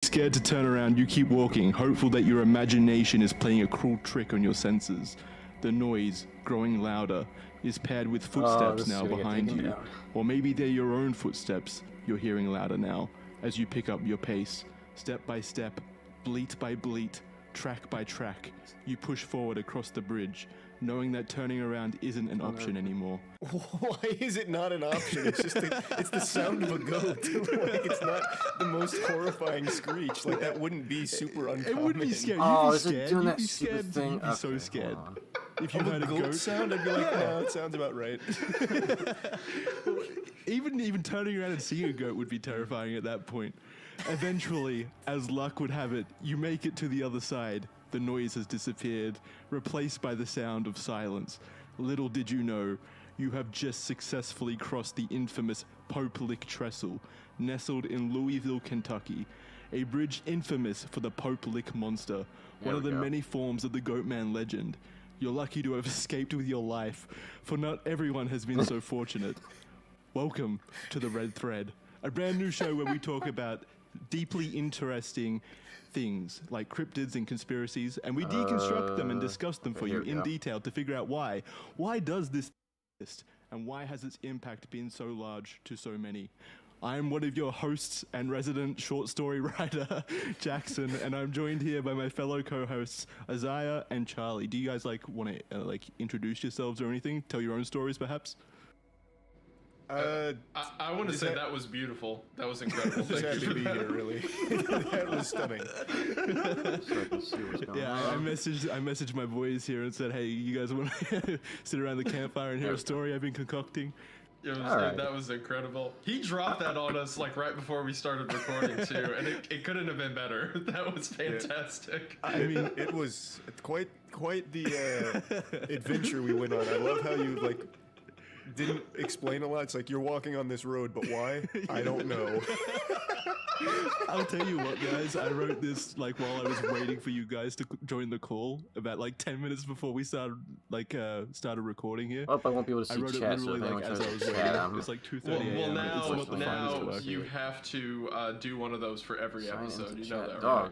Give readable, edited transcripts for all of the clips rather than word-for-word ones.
scared to turn around, you keep walking, hopeful that your imagination is playing a cruel trick on your senses. The noise, growing louder, is paired with footsteps now behind you. Or maybe they're your own footsteps you're hearing louder now, as you pick up your pace. Step by step, bleat by bleat, track by track, you push forward across the bridge, knowing that turning around isn't an option anymore. Why is it not an option? It's just it's the sound of a goat. Like, it's not the most horrifying screech. Like, that wouldn't be super uncommon. It wouldn't be scary. Oh, You'd is be it scared. doing You'd that be stupid scared. thing? You'd be so Okay, scared. hold on. If you heard a goat sound, I'd be like, no, it sounds about right. Even turning around and seeing a goat would be terrifying at that point. Eventually, as luck would have it, you make it to the other side. The noise has disappeared, replaced by the sound of silence. Little did you know, you have just successfully crossed the infamous Pope Lick Trestle, nestled in Louisville, Kentucky. A bridge infamous for the Pope Lick monster, one of the many forms of the Goatman legend. You're lucky to have escaped with your life, for not everyone has been so fortunate. Welcome to the Red Thread, a brand new show where we talk about deeply interesting things like cryptids and conspiracies, and we deconstruct them and discuss them for you in detail to figure out why. Why does this exist, and why has its impact been so large to so many? I am one of your hosts and resident short story writer, Jackson, and I'm joined here by my fellow co-hosts, Isaiah and Charlie. Do you guys want to introduce yourselves or anything? Tell your own stories, perhaps? I want to say that was beautiful. That was incredible. Just happy to be here, really. That was stunning. I messaged my boys here and said, hey, you guys want to sit around the campfire and hear a story I've been concocting? That was incredible. He dropped that on us like right before we started recording too, and it couldn't have been better. That was fantastic. I mean, it was quite the adventure we went on. I love how you didn't explain a lot. It's like, you're walking on this road, but why? I don't know. I'll tell you what, guys. I wrote this while I was waiting for you guys to join the call, about 10 minutes before we started recording here. Oh, I won't be able to see I wrote chat, it literally as I was waiting. It's 2:30 a.m. Well, now you have to do one of those for every episode. You know that, right?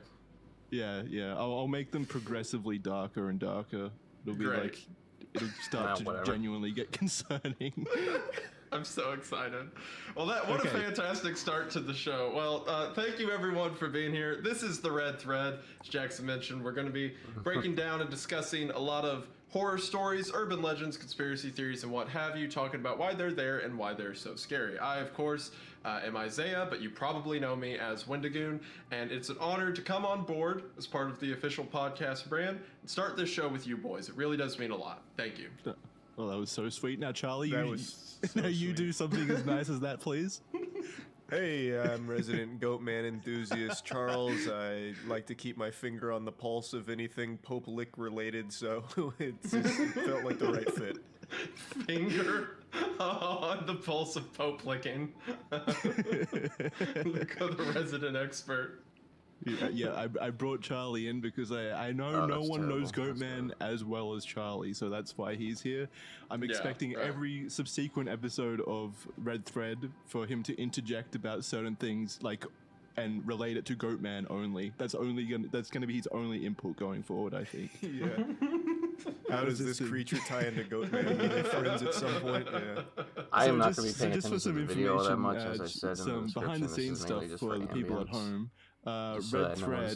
Yeah. I'll make them progressively darker and darker. It'll be it'll start to genuinely get concerning. I'm so excited. Well, what a fantastic start to the show. Well, thank you everyone for being here. This is the Red Thread. As Jackson mentioned, we're going to be breaking down and discussing a lot of horror stories, urban legends, conspiracy theories, and what have you, talking about why they're there and why they're so scary. I, of course, am Isaiah, but you probably know me as Wendigoon, and it's an honor to come on board as part of the official podcast brand and start this show with you boys. It really does mean a lot. Thank you. Well, that was so sweet. Now, Charlie, you do something as nice as that, please. Hey, I'm resident Goatman enthusiast Charles. I like to keep my finger on the pulse of anything Pope Lick related, so it felt like the right fit. Finger on the pulse of Pope licking. Look at the resident expert. Yeah, I brought Charlie in because I know no one knows Goatman as well as Charlie, so that's why he's here. I'm expecting every subsequent episode of Red Thread for him to interject about certain things and relate it to Goatman only. That's gonna be his only input going forward, I think. Yeah. How does this creature tie into Goatman? Are they friends at some point? Yeah. I am not going to be paying attention to the video that much, as I said in the some behind the scenes stuff for the people at home. Red Thread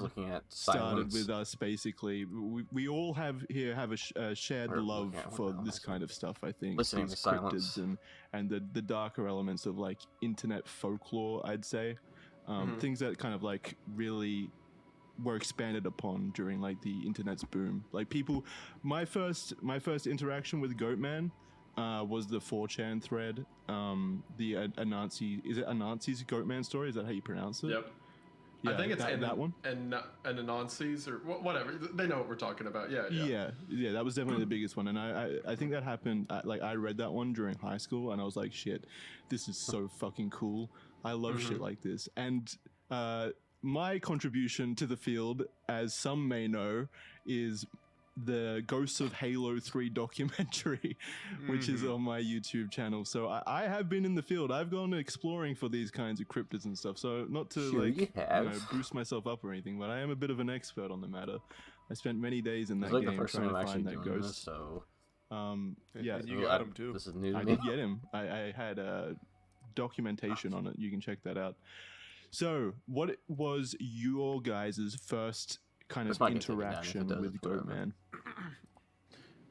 started with us basically. We all have a shared love for this kind of stuff. I think listening to silence and the darker elements of internet folklore. I'd say things that kind of really were expanded upon during the internet's boom. My first interaction with Goatman was the 4chan thread. The Anansi's Goatman story. Is that how you pronounce it? Yep. Yeah, I think it's that one. And Anansi's or whatever. They know what we're talking about. Yeah. That was definitely the biggest one. And I think that happened, I read that one during high school and I was like, shit, this is so fucking cool. I love shit like this. And my contribution to the field, as some may know, is the Ghosts of Halo 3 documentary, which is on my YouTube channel. So I have been in the field. I've gone exploring for these kinds of cryptids and stuff. So not to boost myself up or anything, but I am a bit of an expert on the matter. I spent many days in that game trying to find that ghost. So yeah, you got him too. This is new to I me. did get him. I had documentation on it. You can check that out. So, what was your guys' first kind of interaction with Goatman?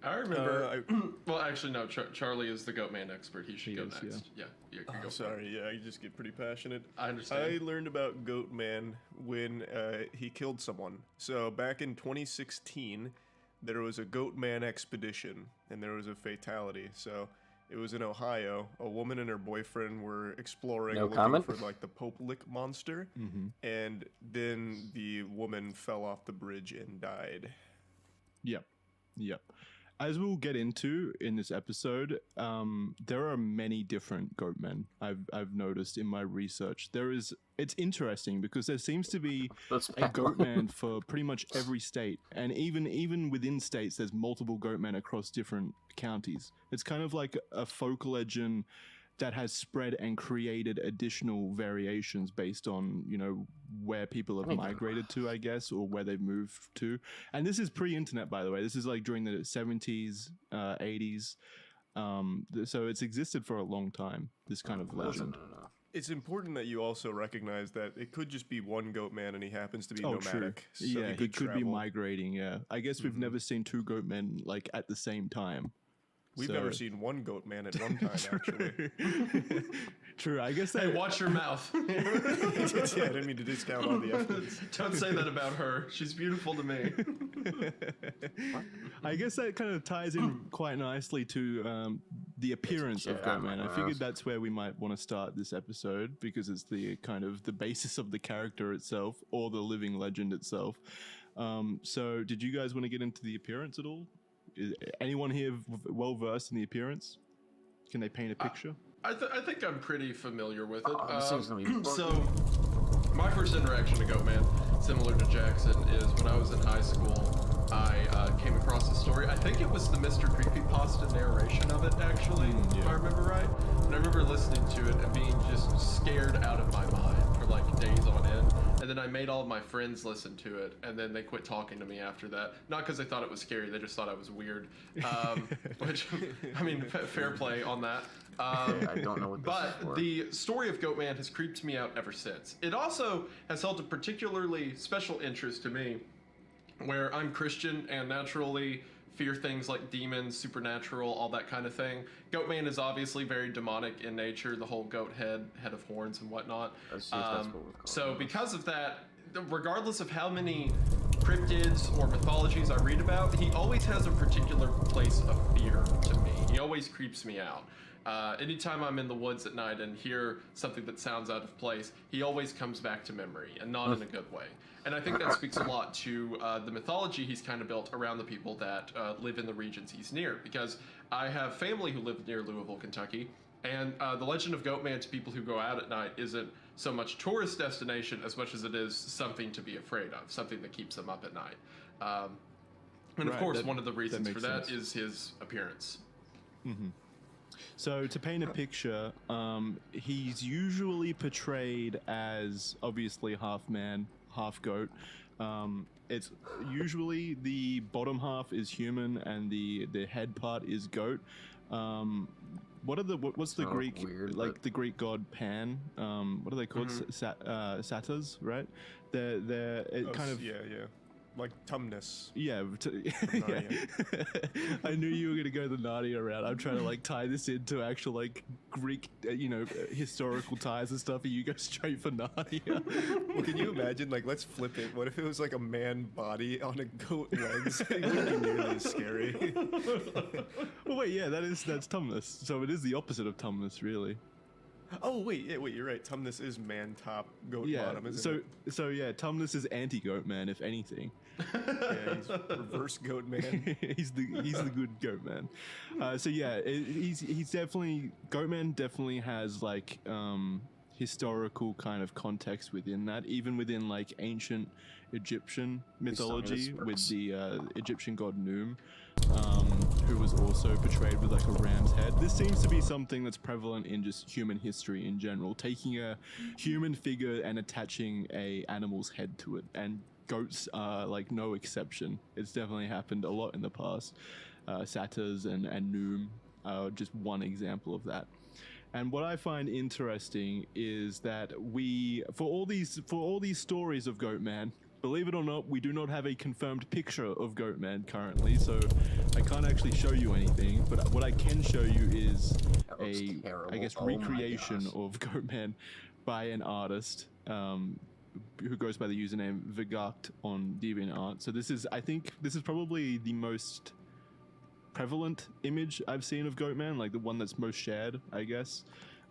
I remember. Well, actually, no. Charlie is the Goatman expert. He should go next. Yeah. Go sorry. Yeah, I just get pretty passionate. I understand. I learned about Goatman when he killed someone. So back in 2016, there was a Goatman expedition, and there was a fatality. So it was in Ohio. A woman and her boyfriend were exploring, looking for like the Pope Lick monster, and then the woman fell off the bridge and died. Yep. As we'll get into in this episode, there are many different Goatmen I've noticed in my research. It's interesting because there seems to be a Goatman for pretty much every state, and even within states, there's multiple Goatmen across different counties. It's kind of like a folk legend that has spread and created additional variations based on, where people have migrated to, I guess, or where they've moved to. And this is pre-internet, by the way. This is like during the 70s, 80s. So it's existed for a long time, this kind of legend. It's important that you also recognize that it could just be one Goatman and he happens to be nomadic. True. So yeah, he could be migrating, yeah. I guess we've never seen two Goatmen, like, at the same time. We've never seen one Goatman at one time, actually. True, I guess that... Hey, watch your mouth. Yeah, I didn't mean to discount all the evidence. Don't say that about her. She's beautiful to me. I guess that kind of ties in quite nicely to the appearance of Goatman. I figured that's where we might want to start this episode, because it's the kind of the basis of the character itself, or the living legend itself. So did you guys want to get into the appearance at all? Is anyone here well versed in the appearance? Can they paint a picture? I think I'm pretty familiar with it. So So, my first interaction to Goatman, similar to Jackson, is when I was in high school. I came across a story. I think it was the Mr. Creepypasta narration of it, actually, if I remember right. And I remember listening to it and being just scared out of my mind for like days on end. And then I made all of my friends listen to it, and then they quit talking to me after that. Not because they thought it was scary, they just thought I was weird. Which, I mean, fair play on that. I don't know what this is for. The story of Goatman has creeped me out ever since. It also has held a particularly special interest to me, where I'm Christian and naturally fear things like demons, supernatural, all that kind of thing. Goatman is obviously very demonic in nature, the whole goat head of horns and whatnot. So because of that, regardless of how many cryptids or mythologies I read about, he always has a particular place of fear to me. He always creeps me out. Anytime I'm in the woods at night and hear something that sounds out of place, he always comes back to memory, and not in a good way. And I think that speaks a lot to the mythology he's kind of built around the people that live in the regions he's near. Because I have family who live near Louisville, Kentucky, and the legend of Goatman to people who go out at night isn't so much tourist destination as much as it is something to be afraid of, something that keeps them up at night. And of course, one of the reasons for that is his appearance. Mm-hmm. So to paint a picture, he's usually portrayed as obviously half man, half goat. It's usually the bottom half is human and the head part is goat. What's the Greek the Greek god Pan? What are they called? Satyrs, right? They're kind of yeah. Like Tumnus. Yeah. I knew you were going to go the Narnia route. I'm trying to like tie this into actual like Greek, historical ties and stuff, and you go straight for Narnia. Well, can you imagine? Like, let's flip it. What if it was like a man body on a goat legs? It wouldn't be nearly as scary. Well, wait, yeah, that's Tumnus. So it is the opposite of Tumnus, really. Oh wait, you're right. Tumnus is man top, goat bottom, isn't it? So yeah, Tumnus is anti-goat man, if anything. Yeah, he's reverse goat man. he's the good goat man. He's definitely Goatman. Definitely has like historical kind of context within that, even within like ancient Egyptian mythology with the Egyptian god Noom, who was also portrayed with like a ram's head. This seems to be something that's prevalent in just human history in general, taking a human figure and attaching a animal's head to it, and goats are like no exception. It's definitely happened a lot in the past. Satyrs and Noom are just one example of that. And what I find interesting is that for all these stories of Goatman, believe it or not, we do not have a confirmed picture of Goatman currently, so I can't actually show you anything. But what I can show you is I guess, recreation of Goatman by an artist who goes by the username Vigakt on DeviantArt. So I think this is probably the most prevalent image I've seen of Goatman, like the one that's most shared, I guess,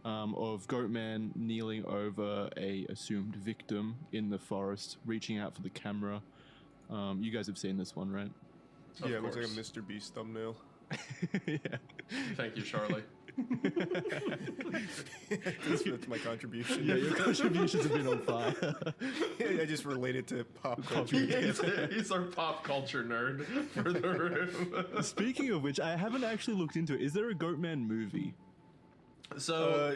of Goatman kneeling over a assumed victim in the forest, reaching out for the camera. You guys have seen this one, right? Yeah, it looks like a Mr. Beast thumbnail. Yeah. Thank you, Charlie. That's my contribution. Yeah, your contributions have been on fire. I just related to pop culture. He's our pop culture nerd for the room. Speaking of which, I haven't actually looked into it. Is there a Goatman movie? So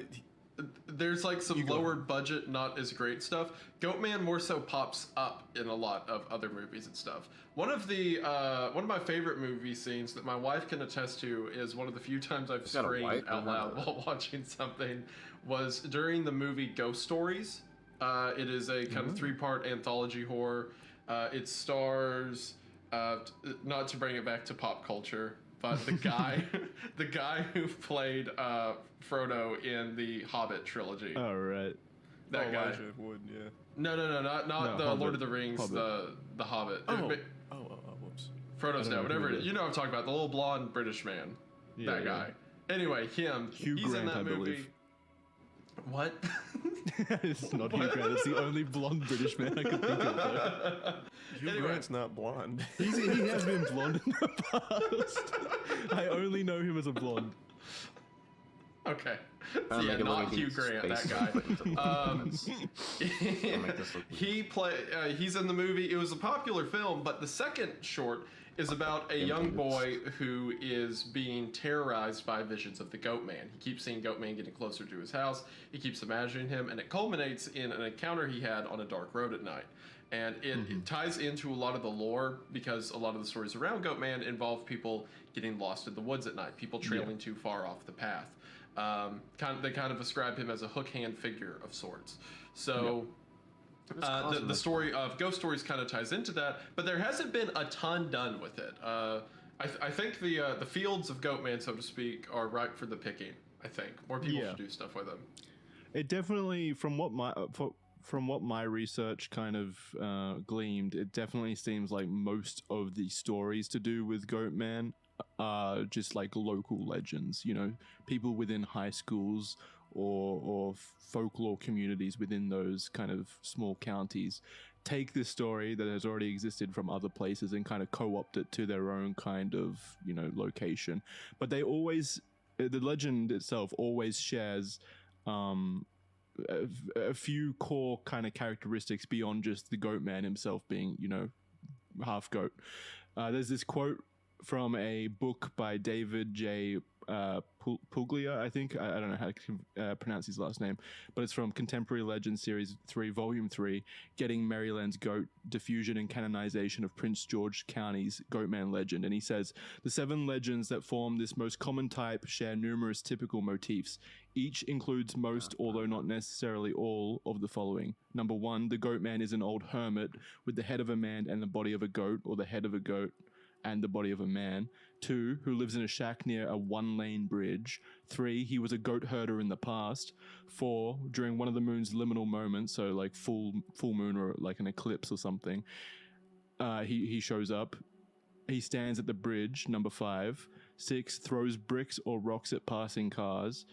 there's like some lower budget, not as great stuff. Goatman more so pops up in a lot of other movies and stuff. One of my favorite movie scenes that my wife can attest to is one of the few times I've screamed out loud while watching something was during the movie Ghost Stories. It is a kind of 3-part anthology horror. It stars, not to bring it back to pop culture, but the guy who played Frodo in the Hobbit trilogy. Oh, right. That guy. Elijah Wood, yeah. No, not the Hobbit. Lord of the Rings, Hobbit. the Hobbit. Whoops. Frodo's dad, know whatever who it is. You know what I'm talking about, the little blonde British man. Yeah, That guy. Anyway, him. Hugh he's Grant, in that I movie. believe. What? It's not Hugh Grant. It's the only blonde British man I can think of. Hugh Grant's not blonde. He has been blonde in the past. I only know him as a blonde. Okay. Yeah, not Hugh Grant, that guy. He's in the movie. It was a popular film, but the second short is about a young boy who is being terrorized by visions of the Goatman. He keeps seeing Goatman getting closer to his house. He keeps imagining him, and it culminates in an encounter he had on a dark road at night. And it ties into a lot of the lore because a lot of the stories around Goatman involve people getting lost in the woods at night, people trailing too far off the path. They kind of describe him as a hook hand figure of sorts. So the story of Ghost Stories kind of ties into that, but there hasn't been a ton done with it. I think the fields of Goatman, so to speak, are ripe for the picking. I think more people should do stuff with them. It definitely, from what my research kind of gleamed, it definitely seems like most of the stories to do with Goatman are just like local legends. You know, people within high schools or folklore communities within those kind of small counties take this story that has already existed from other places and kind of co-opt it to their own kind of, you know, location. But they always, the legend itself always shares a few core kind of characteristics beyond just the Goatman himself being, you know, half goat. There's this quote from a book by David J. Puglia, I think. I don't know how to pronounce his last name, but it's from Contemporary Legends Series 3, Volume 3, Getting Maryland's Goat, Diffusion and Canonization of Prince George County's Goatman Legend. And he says, the 7 legends that form this most common type share numerous typical motifs. Each includes most, although not necessarily all, of the following. Number 1, the Goatman is an old hermit with the head of a man and the body of a goat, or the head of a goat and the body of a man. 2, who lives in a shack near a 1-lane bridge. 3, he was a goat herder in the past. 4, during one of the moon's liminal moments, so like full moon or like an eclipse or something, he shows up. He stands at the bridge. Number 5. 6, throws bricks or rocks at passing cars.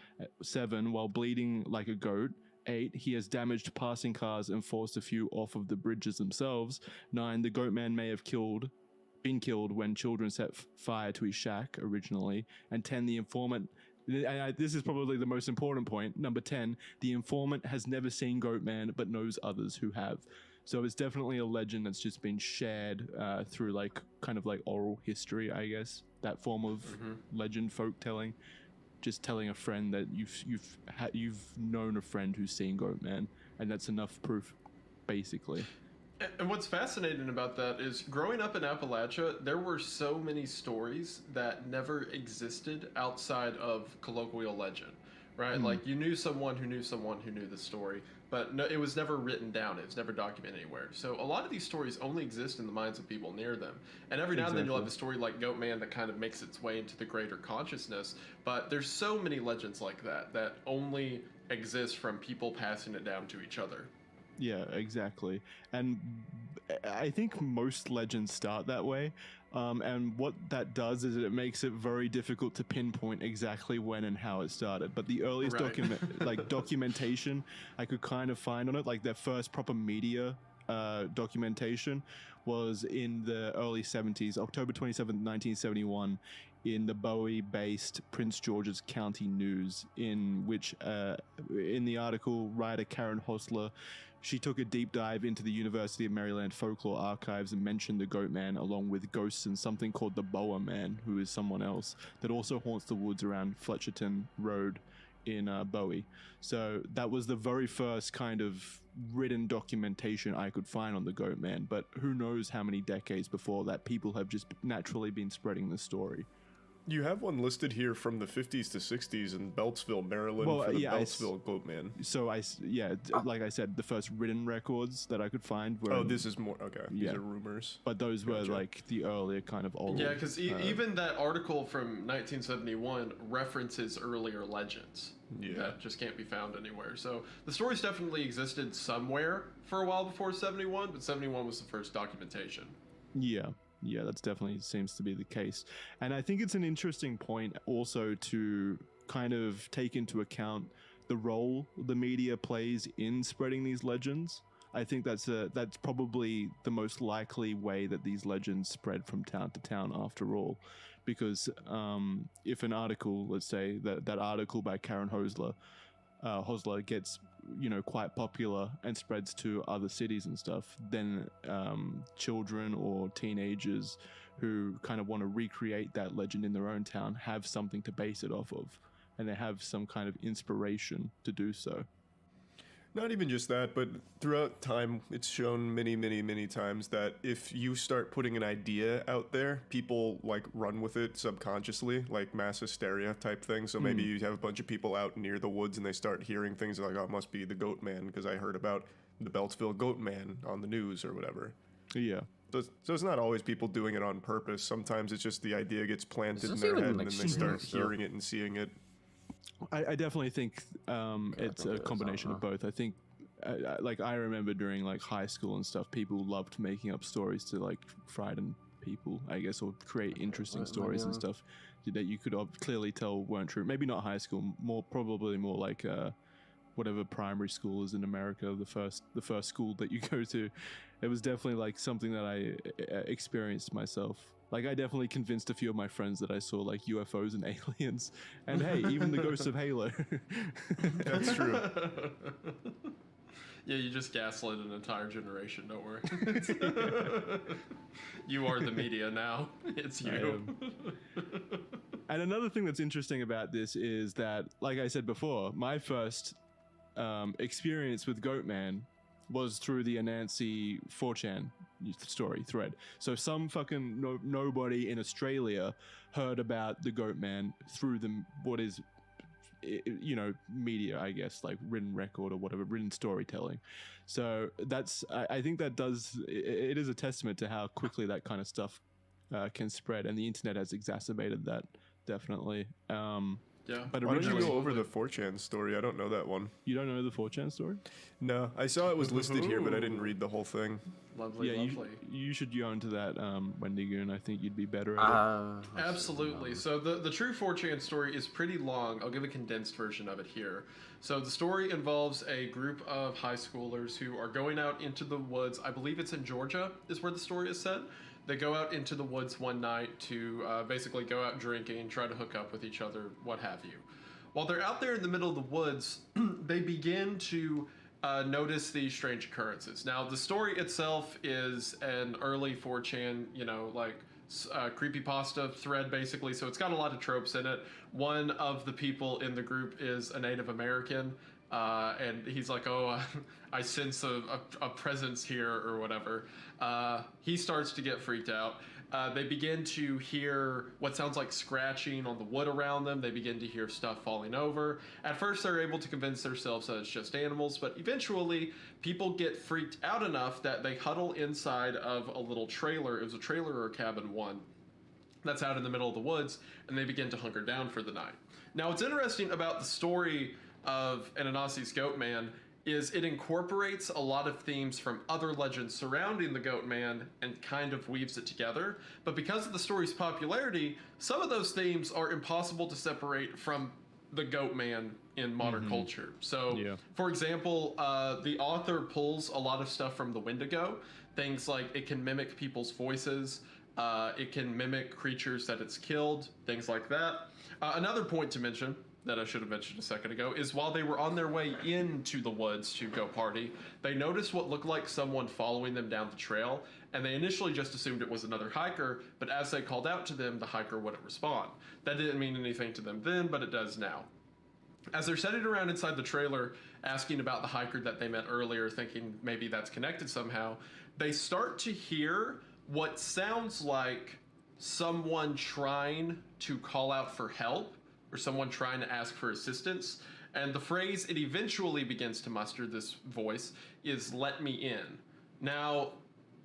7, while bleeding like a goat. 8, he has damaged passing cars and forced a few off of the bridges themselves. 9, the Goatman may have been killed when children set fire to his shack originally. And 10, the informant This is probably the most important point. Number 10, the informant has never seen Goatman but knows others who have. So it's definitely a legend that's just been shared through like kind of like oral history, I guess. That form of legend, folk telling, just telling a friend that you've known a friend who's seen Goatman, and that's enough proof, basically. And what's fascinating about that is growing up in Appalachia, there were so many stories that never existed outside of colloquial legend, right? Like you knew someone who knew someone who knew the story, but no, it was never written down. It was never documented anywhere. So a lot of these stories only exist in the minds of people near them. And every now and then you'll have a story like Goatman that kind of makes its way into the greater consciousness. But there's so many legends like that that only exist from people passing it down to each other. Yeah, exactly. And I think most legends start that way. And what that does is it makes it very difficult to pinpoint exactly when and how it started. But the earliest documentation I could kind of find on it, like their first proper media documentation, was in the early 70s, October 27th, 1971, in the Bowie-based Prince George's County News, in which, in the article, writer Karen Hosler, she took a deep dive into the University of Maryland folklore archives and mentioned the Goatman, along with ghosts and something called the Boa Man, who is someone else, that also haunts the woods around Fletcherton Road in Bowie. So that was the very first kind of written documentation I could find on the Goatman, but who knows how many decades before that people have just naturally been spreading the story. You have one listed here from the 50s to 60s in Beltsville, Maryland, for the Beltsville Goatman. So like I said, the first written records that I could find were... Oh, this is more... Okay, these are rumors. But those were like the earlier kind of old... Yeah, because even that article from 1971 references earlier legends that just can't be found anywhere. So the stories definitely existed somewhere for a while before 71, but 71 was the first documentation. Yeah, that's definitely seems to be the case. And I think it's an interesting point also to kind of take into account the role the media plays in spreading these legends. I think that's probably the most likely way that these legends spread from town to town after all. Because if an article, let's say that article by Karen Hosler gets quite popular and spreads to other cities and stuff, then children or teenagers who kind of want to recreate that legend in their own town have something to base it off of, and they have some kind of inspiration to do so. Not even just that, but throughout time, it's shown many, many, many times that if you start putting an idea out there, people like run with it subconsciously, like mass hysteria type thing. So maybe you have a bunch of people out near the woods and they start hearing things like, oh, it must be the Goatman because I heard about the Beltsville Goatman on the news or whatever. Yeah. So it's not always people doing it on purpose. Sometimes it's just the idea gets planted in their head and then they start hearing it and seeing it. I definitely think it's a combination of both. I think, like, I remember during like high school and stuff, people loved making up stories to like frighten people, I guess, or create interesting stories and stuff that you could clearly tell weren't true. Maybe not high school, probably more like whatever primary school is in America, the first school that you go to. It was definitely like something that I experienced myself. Like, I definitely convinced a few of my friends that I saw, like, UFOs and aliens. And, hey, even the ghosts of Halo. That's true. Yeah, you just gaslit an entire generation, don't worry. You are the media now. It's you. And another thing that's interesting about this is that, like I said before, my first experience with Goatman was through the Anansi 4chan thread. So some fucking nobody in Australia heard about the Goatman through what is, media, I guess, like written record or whatever, written storytelling. So I think that it is a testament to how quickly that kind of stuff can spread, and the internet has exacerbated that, definitely. Yeah. But why don't you go over the 4chan story? I don't know that one. You don't know the 4chan story? No, I saw it was listed here, but I didn't read the whole thing. Lovely, yeah, lovely. You should go into that, Wendigoon. I think you'd be better at it. Absolutely. So the true 4chan story is pretty long. I'll give a condensed version of it here. So the story involves a group of high schoolers who are going out into the woods. I believe it's in Georgia is where the story is set. They go out into the woods one night to basically go out drinking, try to hook up with each other, what have you. While they're out there in the middle of the woods, they begin to notice these strange occurrences. Now, the story itself is an early 4chan, creepypasta thread, basically, so it's got a lot of tropes in it. One of the people in the group is a Native American, and he's like, oh, I sense a presence here, or whatever. He starts to get freaked out. They begin to hear what sounds like scratching on the wood around them. They begin to hear stuff falling over. At first, they're able to convince themselves that it's just animals, but eventually, people get freaked out enough that they huddle inside of a little trailer. It was a trailer or a cabin one that's out in the middle of the woods, and they begin to hunker down for the night. Now, what's interesting about the story of Ananasi's Goatman is it incorporates a lot of themes from other legends surrounding the Goatman and kind of weaves it together. But because of the story's popularity, some of those themes are impossible to separate from the Goatman in modern culture. So, for example, the author pulls a lot of stuff from the Wendigo. Things like it can mimic people's voices, it can mimic creatures that it's killed, things like that. Another point to mention that I should have mentioned a second ago is while they were on their way into the woods to go party, they noticed what looked like someone following them down the trail, and they initially just assumed it was another hiker, but as they called out to them, the hiker wouldn't respond. That didn't mean anything to them then, but it does now. As they're sitting around inside the trailer, asking about the hiker that they met earlier, thinking maybe that's connected somehow, they start to hear what sounds like someone trying to call out for help, or someone trying to ask for assistance. And the phrase it eventually begins to muster, this voice, is "let me in." Now,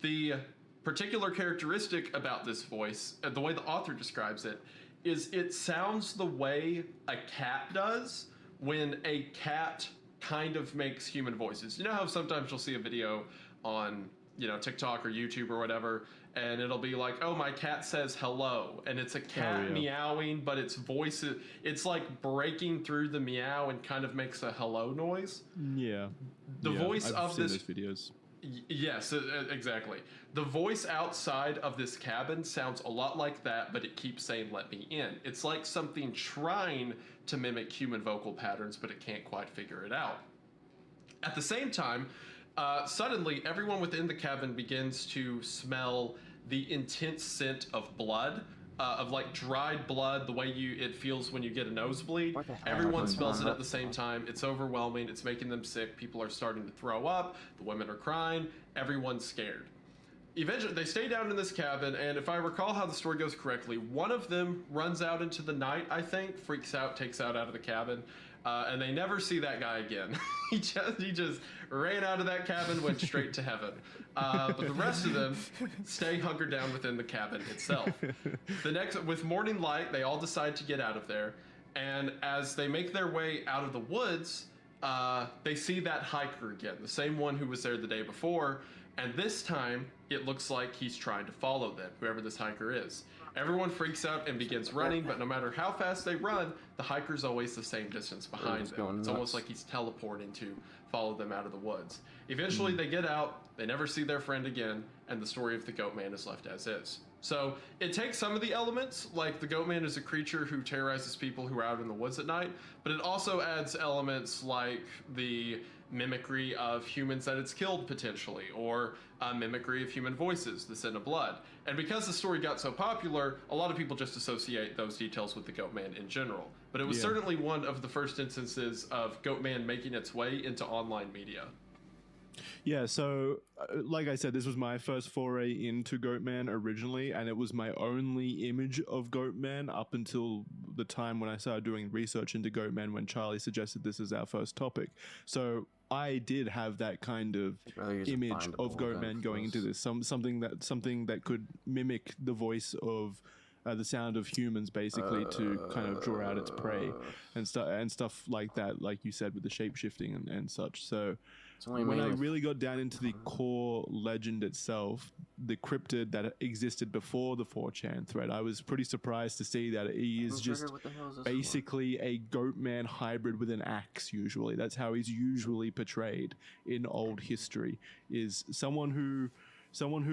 the particular characteristic about this voice, the way the author describes it, is it sounds the way a cat does when a cat kind of makes human voices. You know how sometimes you'll see a video on TikTok or YouTube or whatever, and it'll be like, oh, my cat says hello, and it's a cat meowing, but its voice, it's like breaking through the meow and kind of makes a hello noise. Yeah. The voice I've of seen this those videos. Yes, exactly. The voice outside of this cabin sounds a lot like that, but it keeps saying, let me in. It's like something trying to mimic human vocal patterns, but it can't quite figure it out. At the same time, suddenly, everyone within the cabin begins to smell the intense scent of blood, of like dried blood, the way it feels when you get a nosebleed. Everyone smells it at the same time. It's overwhelming. It's making them sick. People are starting to throw up. The women are crying. Everyone's scared. Eventually, they stay down in this cabin, and if I recall how the story goes correctly, one of them runs out into the night, I think, freaks out, takes out of the cabin, and they never see that guy again. he just ran out of that cabin, went straight to heaven. But the rest of them stay hunkered down within the cabin itself. With morning light, they all decide to get out of there, and as they make their way out of the woods, they see that hiker again, the same one who was there the day before, and this time, it looks like he's trying to follow them, whoever this hiker is. Everyone freaks out and begins running, but no matter how fast they run, the hiker's always the same distance behind them. It's almost like he's teleporting to follow them out of the woods. Eventually, they get out, they never see their friend again, and the story of the Goatman is left as is. So it takes some of the elements, like the Goatman is a creature who terrorizes people who are out in the woods at night, but it also adds elements like the mimicry of humans that it's killed potentially, or mimicry of human voices, the scent of blood. And because the story got so popular, a lot of people just associate those details with the Goatman in general. But it was certainly one of the first instances of Goatman making its way into online media. Yeah, so like I said, this was my first foray into Goatman originally, and it was my only image of Goatman up until the time when I started doing research into Goatman, when Charlie suggested this as our first topic. So I did have that kind of image of Goatman going into this, something that could mimic the voice of the sound of humans, basically, to kind of draw out its prey and stuff like that, like you said, with the shape shifting and such. So when I really got down into the core legend itself, the cryptid that existed before the 4chan thread, I was pretty surprised to see that he is just basically a goat man hybrid with an axe. Usually, that's how he's usually portrayed in old history. Is someone who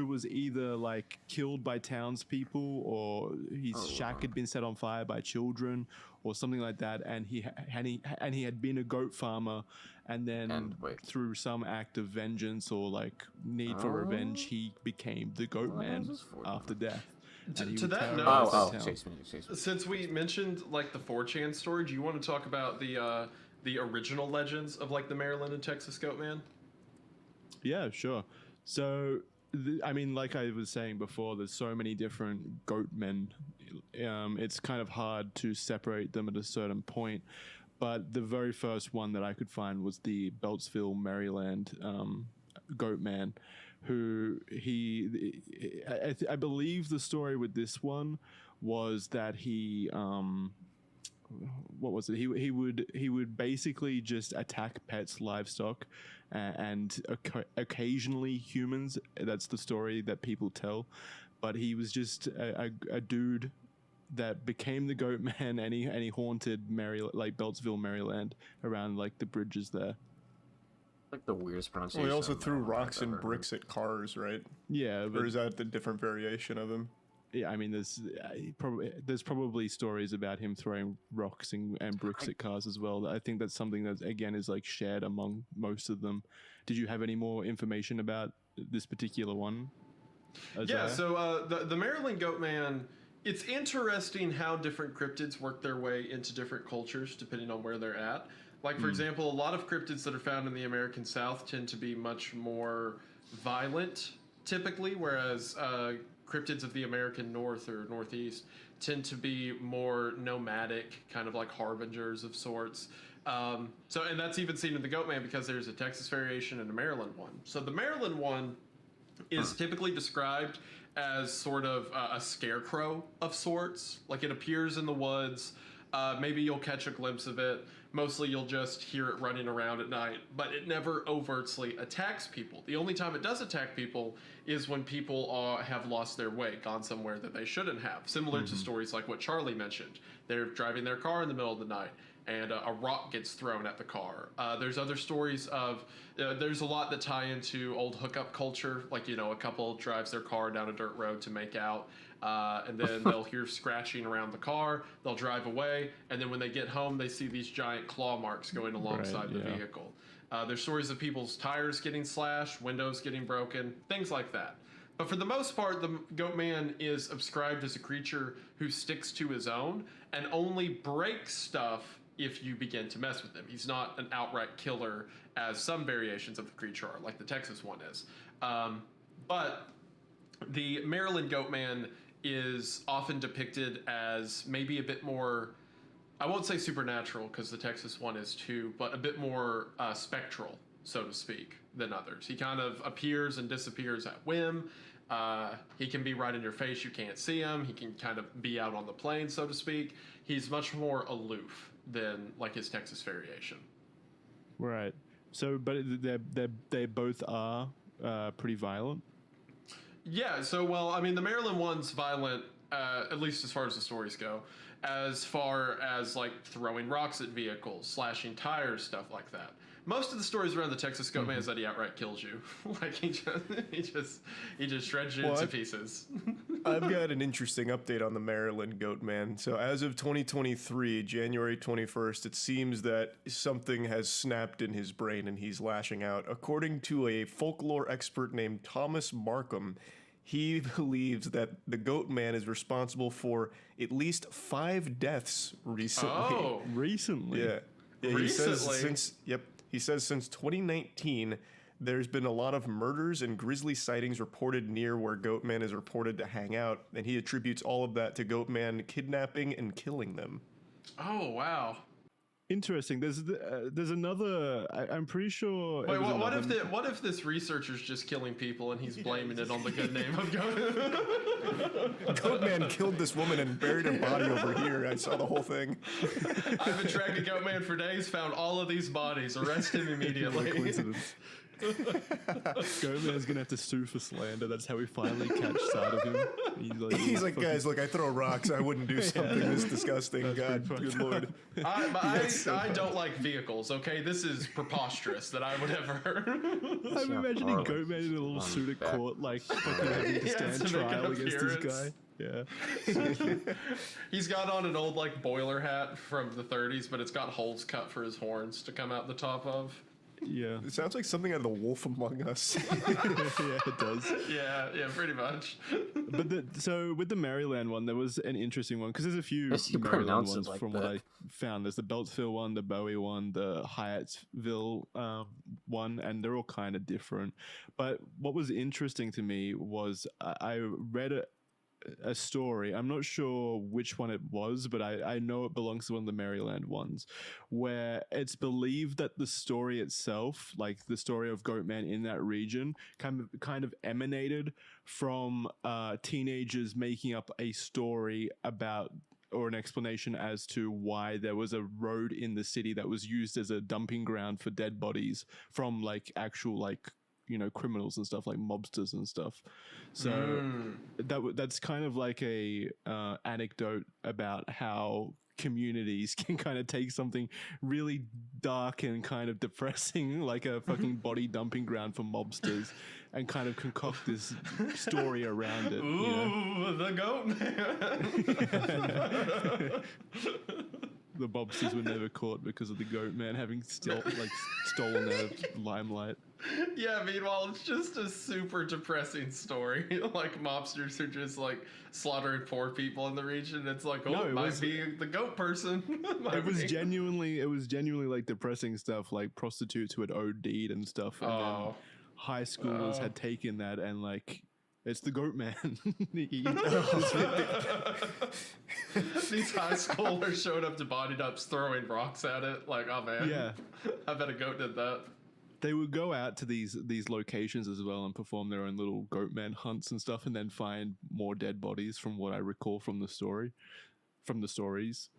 was either like killed by townspeople, or his shack had been set on fire by children, or something like that, and he had been a goat farmer, and then through some act of vengeance or like need for revenge, he became the goat man after death. To that note, since we mentioned like the 4chan story, do you want to talk about the original legends of like the Maryland and Texas goat man? Yeah, sure. So I mean, like I was saying before, there's so many different goat men. It's kind of hard to separate them at a certain point. But the very first one that I could find was the Beltsville, Maryland goat man, who I believe the story with this one was that he what was it? He would basically just attack pets, livestock, and occasionally humans. That's the story that people tell. But he was just a dude that became the goat man, and he haunted Beltsville, Maryland, around like the bridges there. Like the weirdest pronunciation. Well, he also threw rocks and bricks at cars, right? Yeah, or is that the different variation of him? Yeah, I mean, there's probably stories about him throwing rocks and bricks at cars as well. I think that's something that, again, is like shared among most of them. Did you have any more information about this particular one, Isaiah? Yeah, so the Maryland goat man, it's interesting how different cryptids work their way into different cultures depending on where they're at. Like, for example, a lot of cryptids that are found in the American South tend to be much more violent, typically, whereas cryptids of the American North or Northeast tend to be more nomadic, kind of like harbingers of sorts. And that's even seen in the goat man because there's a Texas variation and a Maryland one. So the Maryland one is typically described as sort of a scarecrow of sorts. Like, it appears in the woods. Maybe you'll catch a glimpse of it. Mostly you'll just hear it running around at night, but it never overtly attacks people. The only time it does attack people is when people have lost their way, gone somewhere that they shouldn't have. Similar to stories like what Charlie mentioned. They're driving their car in the middle of the night, and a rock gets thrown at the car. There's other stories of, there's a lot that tie into old hookup culture, like, a couple drives their car down a dirt road to make out, and then they'll hear scratching around the car, they'll drive away, and then when they get home, they see these giant claw marks going alongside the vehicle. There's stories of people's tires getting slashed, windows getting broken, things like that. But for the most part, the goat man is described as a creature who sticks to his own and only breaks stuff if you begin to mess with him. He's not an outright killer, as some variations of the creature are, like the Texas one is. But the Maryland goat man is often depicted as maybe a bit more, I won't say supernatural because the Texas one is too, but a bit more spectral, so to speak, than others. He kind of appears and disappears at whim. He can be right in your face, you can't see him. He can kind of be out on the plain, so to speak. He's much more aloof than like his Texas variation. Right. So, but they both are pretty violent. Yeah. So, well, I mean, the Maryland one's violent, at least as far as the stories go. As far as like throwing rocks at vehicles, slashing tires, stuff like that. Most of the stories around the Texas goat man is that he outright kills you. Like he just shreds you into pieces. I've got an interesting update on the Maryland goat man. So as of 2023, January 21st, it seems that something has snapped in his brain and he's lashing out. According to a folklore expert named Thomas Markham, he believes that the goat man is responsible for at least 5 deaths recently. Oh, recently? Yeah. Recently? He says since 2019, there's been a lot of murders and grisly sightings reported near where Goatman is reported to hang out, and he attributes all of that to Goatman kidnapping and killing them. Oh, wow. Interesting. There's another. I'm pretty sure. Wait, what if this researcher's just killing people and he's blaming it on the good name of Goat? Goatman killed this woman and buried her body over here. I saw the whole thing. I've been tracking Goatman for days. Found all of these bodies. Arrest him immediately. Coincidence. Goatman's gonna have to sue for slander. That's how we finally catch sight of him. He's like, guys, look, I throw rocks. I wouldn't do something this disgusting. God, good lord. I don't like vehicles. Okay, this is preposterous that I would ever. I'm imagining Goatman in a little suit at court, like fucking having to stand trial against this guy. Yeah. He's got on an old like boiler hat from the 30s, but it's got holes cut for his horns to come out the top of. Yeah. It sounds like something out of The Wolf Among Us. Yeah, it does. Yeah, pretty much. But so with the Maryland one, there was an interesting one because there's a few Maryland ones like from what I found. There's the Beltsville one, the Bowie one, the Hyattsville one, and they're all kind of different. But what was interesting to me was I read a story. I'm not sure which one it was, but I know it belongs to one of the Maryland ones, where it's believed that the story itself, like the story of Goatman in that region, kind of emanated from teenagers making up a story about or an explanation as to why there was a road in the city that was used as a dumping ground for dead bodies from like actual like criminals and stuff like mobsters and stuff. So that's kind of like a anecdote about how communities can kind of take something really dark and kind of depressing like a fucking body dumping ground for mobsters and kind of concoct this story around it. Ooh, the Goat Man. The mobsters were never caught because of the Goat Man having stolen their limelight. Yeah, meanwhile, it's just a super depressing story. Like, mobsters are just, like, slaughtering poor people in the region. It's like, it might be the goat person. It was genuinely, like, depressing stuff, like prostitutes who had OD'd and stuff. And then high schoolers had taken that and, like, it's the Goat Man. These high schoolers showed up to body dumps throwing rocks at it. Like, oh, man. Yeah. I bet a goat did that. They would go out to these locations as well and perform their own little Goatman hunts and stuff, and then find more dead bodies, from what I recall from the stories.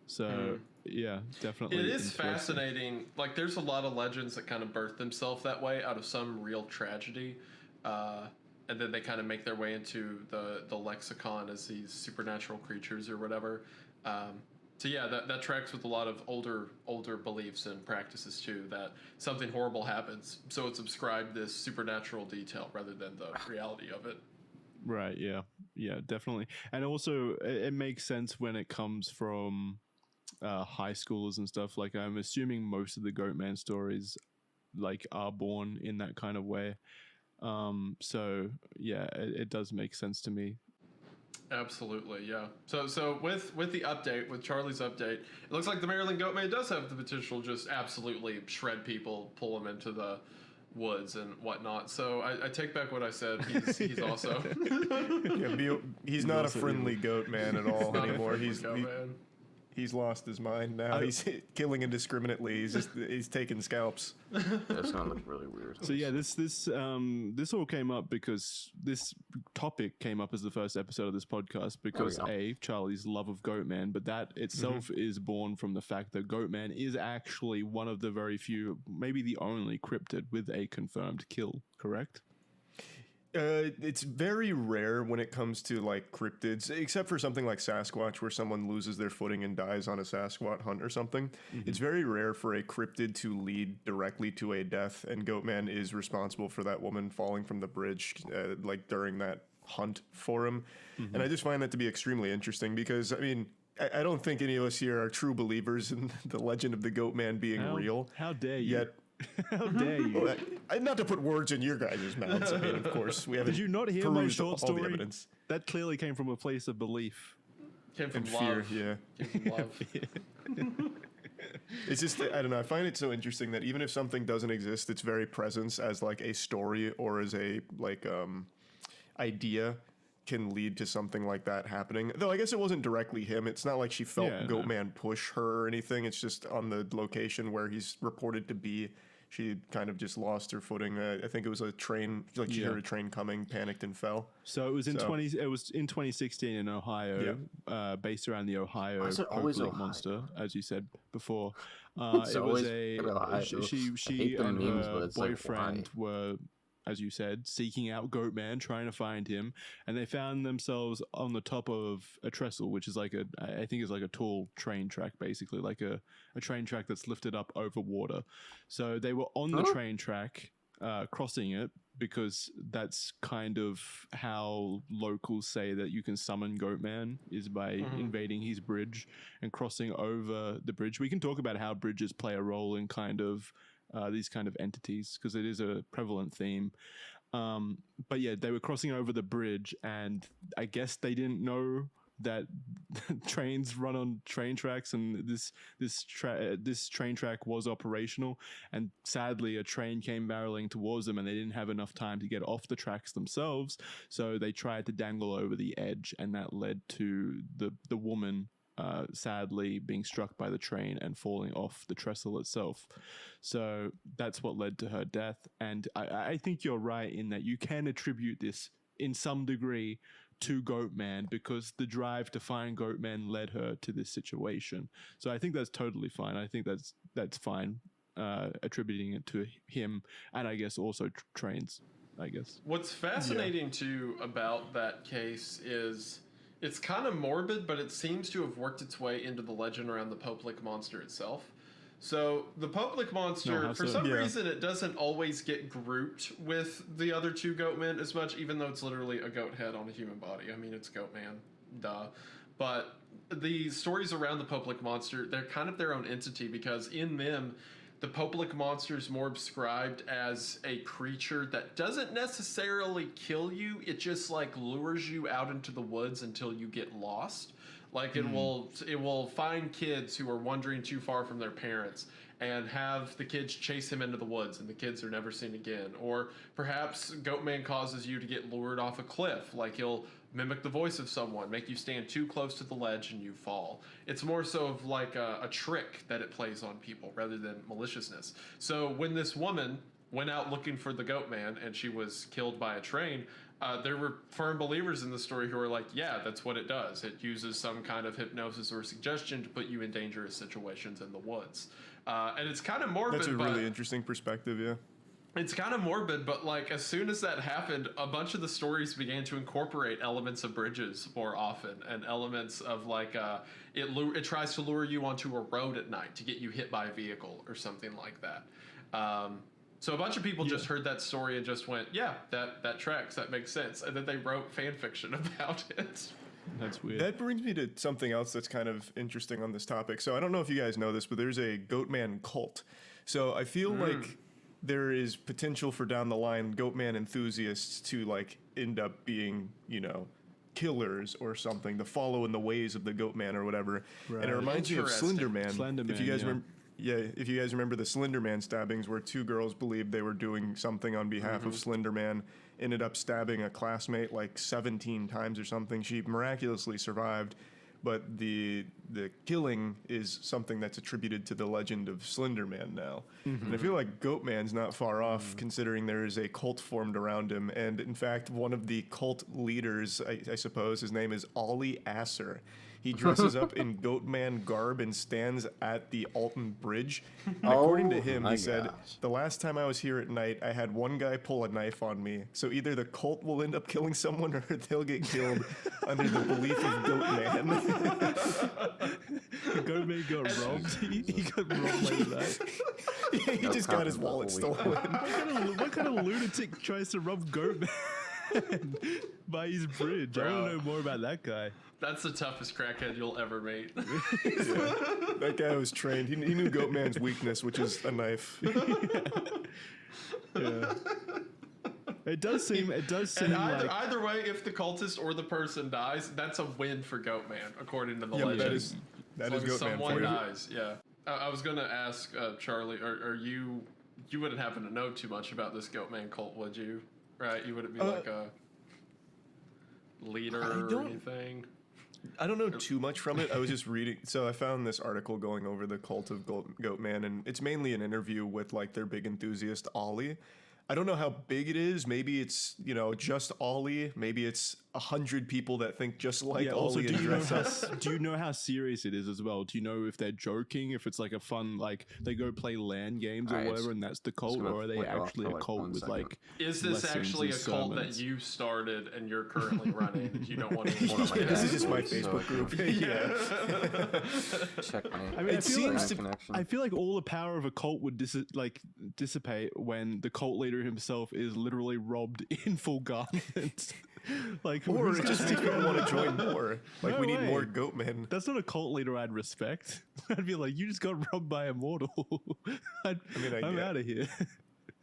So yeah, definitely. It is fascinating. Like, there's a lot of legends that kind of birth themselves that way out of some real tragedy, and then they kind of make their way into the lexicon as these supernatural creatures or whatever. So yeah, that tracks with a lot of older beliefs and practices too, that something horrible happens, so it's ascribed this supernatural detail rather than the reality of it. Right, yeah, definitely. And also, it makes sense when it comes from high schoolers and stuff. Like, I'm assuming most of the Goatman stories, like, are born in that kind of way. So yeah, it does make sense to me. Absolutely, yeah. So with the update, with Charlie's update, it looks like the Maryland Goatman does have the potential to just absolutely shred people, pull them into the woods and whatnot. So I take back what I said. He's also he's not a friendly goat man at all anymore. He's lost his mind now. He's killing indiscriminately. He's taking scalps. That's gonna look really weird. So yeah, this all came up because this topic came up as the first episode of this podcast because Charlie's love of Goatman, but that itself is born from the fact that Goatman is actually one of the very few, maybe the only cryptid with a confirmed kill. Correct? It's very rare when it comes to like cryptids, except for something like Sasquatch, where someone loses their footing and dies on a Sasquatch hunt or something. It's very rare for a cryptid to lead directly to a death, and Goatman is responsible for that woman falling from the bridge, like during that hunt for him. And I just find that to be extremely interesting because, I mean, I don't think any of us here are true believers in the legend of the Goatman being real. How dare you? Yet. How dare you? Well, not to put words in your guys' mouths. I mean, of course, we haven't. Did you not hear my short all the story? evidence. That clearly came from a place of belief. Came from And love. fear, yeah. Came from love. It's just, I don't know. I find it so interesting that even if something doesn't exist, its very presence as like a story or as a like idea can lead to something like that happening. Though I guess it wasn't directly him. It's not like she felt Goatman push her or anything. It's just on the location where he's reported to be. She kind of just lost her footing. I think it was a train. Like she heard a train coming, panicked, and fell. So it was in 2016 in Ohio, based around the Ohio Lake monster, as you said before. It was she and her boyfriend were, as you said, seeking out Goatman, trying to find him, and they found themselves on the top of a trestle, which is like I think it's like a tall train track, basically, like a train track that's lifted up over water. So they were on the train track, crossing it, because that's kind of how locals say that you can summon Goatman, is by invading his bridge and crossing over the bridge. We can talk about how bridges play a role in kind of these kind of entities, because it is a prevalent theme. But yeah, they were crossing over the bridge, and I guess they didn't know that trains run on train tracks, and this train track was operational, and sadly a train came barreling towards them, and they didn't have enough time to get off the tracks themselves, so they tried to dangle over the edge, and that led to the woman sadly being struck by the train and falling off the trestle itself. So that's what led to her death. And I think you're right in that you can attribute this in some degree to Goatman, because the drive to find Goatman led her to this situation. So I think that's totally fine. I think that's fine, attributing it to him, and I guess also trains, I guess. What's fascinating too about that case is it's kind of morbid, but it seems to have worked its way into the legend around the Pope-Lick monster itself. So the Pope-Lick monster, for some reason, it doesn't always get grouped with the other two Goatmen as much, even though it's literally a goat head on a human body. I mean, it's Goatman, duh. But the stories around the Pope-Lick monster, they're kind of their own entity, because in them, the Pope-Lick monster is more described as a creature that doesn't necessarily kill you. It just like lures you out into the woods until you get lost. Like it will find kids who are wandering too far from their parents and have the kids chase him into the woods, and the kids are never seen again. Or perhaps Goatman causes you to get lured off a cliff. Like he'll mimic the voice of someone, make you stand too close to the ledge and you fall. It's more so of like a trick that it plays on people rather than maliciousness. So when this woman went out looking for the Goatman and she was killed by a train, there were firm believers in the story who were like, yeah, that's what it does. It uses some kind of hypnosis or suggestion to put you in dangerous situations in the woods. And it's kind of morbid. That's a really interesting perspective, yeah. It's kind of morbid, but like as soon as that happened, a bunch of the stories began to incorporate elements of bridges more often, and elements of like it tries to lure you onto a road at night to get you hit by a vehicle or something like that. So a bunch of people just heard that story and just went, yeah, that tracks, that makes sense, and then they wrote fan fiction about it. That's weird. That brings me to something else that's kind of interesting on this topic. So I don't know if you guys know this, but there's a Goatman cult. So I feel like there is potential for down the line Goatman enthusiasts to like end up being, you know, killers or something, to follow in the ways of the Goatman or whatever. Right. And it reminds me of Slender Man. If you guys remember. Yeah, if you guys remember the Slender Man stabbings, where two girls believed they were doing something on behalf of Slender Man, ended up stabbing a classmate like 17 times or something. She miraculously survived, but the killing is something that's attributed to the legend of Slender Man now. And I feel like Goatman's not far off, considering there is a cult formed around him. And in fact, one of the cult leaders, I suppose, his name is Ollie Asser. He dresses up in Goatman garb and stands at the Alton Bridge. And according to him, he said, the last time I was here at night, I had one guy pull a knife on me. So either the cult will end up killing someone, or they'll get killed under the belief of Goatman. Goatman got robbed. He got robbed like that. Yeah, he just got his wallet stolen. What kind of lunatic tries to rob Goatman by his bridge? Bro. I want to know more about that guy. That's the toughest crackhead you'll ever meet. Yeah. That guy was trained. He knew Goatman's weakness, which is a knife. Yeah. It does seem and either way, if the cultist or the person dies, that's a win for Goatman, according to the legend. That is Goatman. Someone dies, yeah. I was gonna ask Charlie, are you wouldn't happen to know too much about this Goatman cult, would you? Right? You wouldn't be leader or anything? I don't know too much from it. I was just reading. So I found this article going over the cult of Goatman, and it's mainly an interview with like their big enthusiast, Ollie. I don't know how big it is. Maybe it's, just Ollie. Maybe it's 100 people that think just like Ollie and dress up. Do you know how serious it is as well? Do you know if they're joking, if it's like a fun, like they go play LAN games or whatever and that's the cult, or are they actually a cult with like Is this actually a cult that you started and you're currently running? You don't want to This is just my Facebook group. Yeah. Check me. I mean, It seems I feel like all the power of a cult would dissipate when the cult leader himself is literally robbed in full garments. Like, or it just makes people want to join more. Like, we need more Goatmen. That's not a cult leader I'd respect. I'd be like, you just got robbed by a mortal. I'm out of here.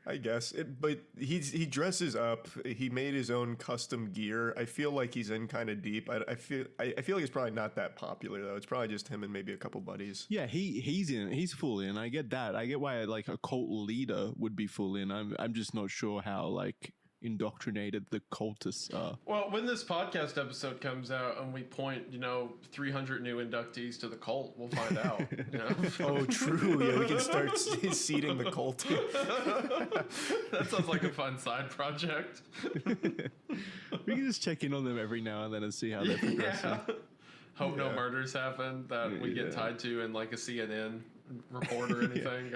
I guess but he dresses up. He made his own custom gear. I feel like he's in kind of deep. I feel like he's probably not that popular though. It's probably just him and maybe a couple buddies. Yeah, he's in. He's full in. I get that. I get why like a cult leader would be full in. I'm just not sure how like indoctrinated the cultists are. Well, when this podcast episode comes out and we point, 300 new inductees to the cult, we'll find out. Oh, true. Yeah, we can start seeding the cult. That sounds like a fun side project. We can just check in on them every now and then and see how they're progressing. Yeah. Hope no murders happen that we get tied to in like a CNN report or anything.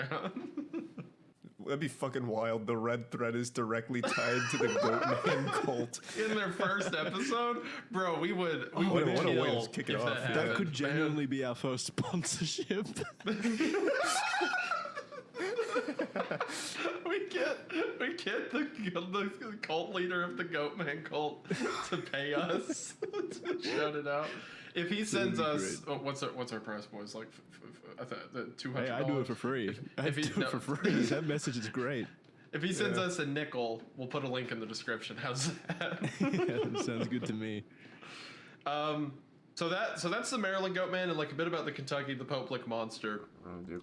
That'd be fucking wild. The red thread is directly tied to the Goatman cult. In their first episode, bro, we would what a way to kick it off. That could genuinely be our first sponsorship. we get the cult leader of the Goatman cult to pay us to shout it out. If he sends us, what's our price, boys? Like, I thought $200. Hey, I do it for free. If he do it for free. That message is great. If he sends us a nickel, we'll put a link in the description. How's that? Yeah, that sounds good to me. So that's the Maryland Goatman and like a bit about the Kentucky the Pope Lick Monster.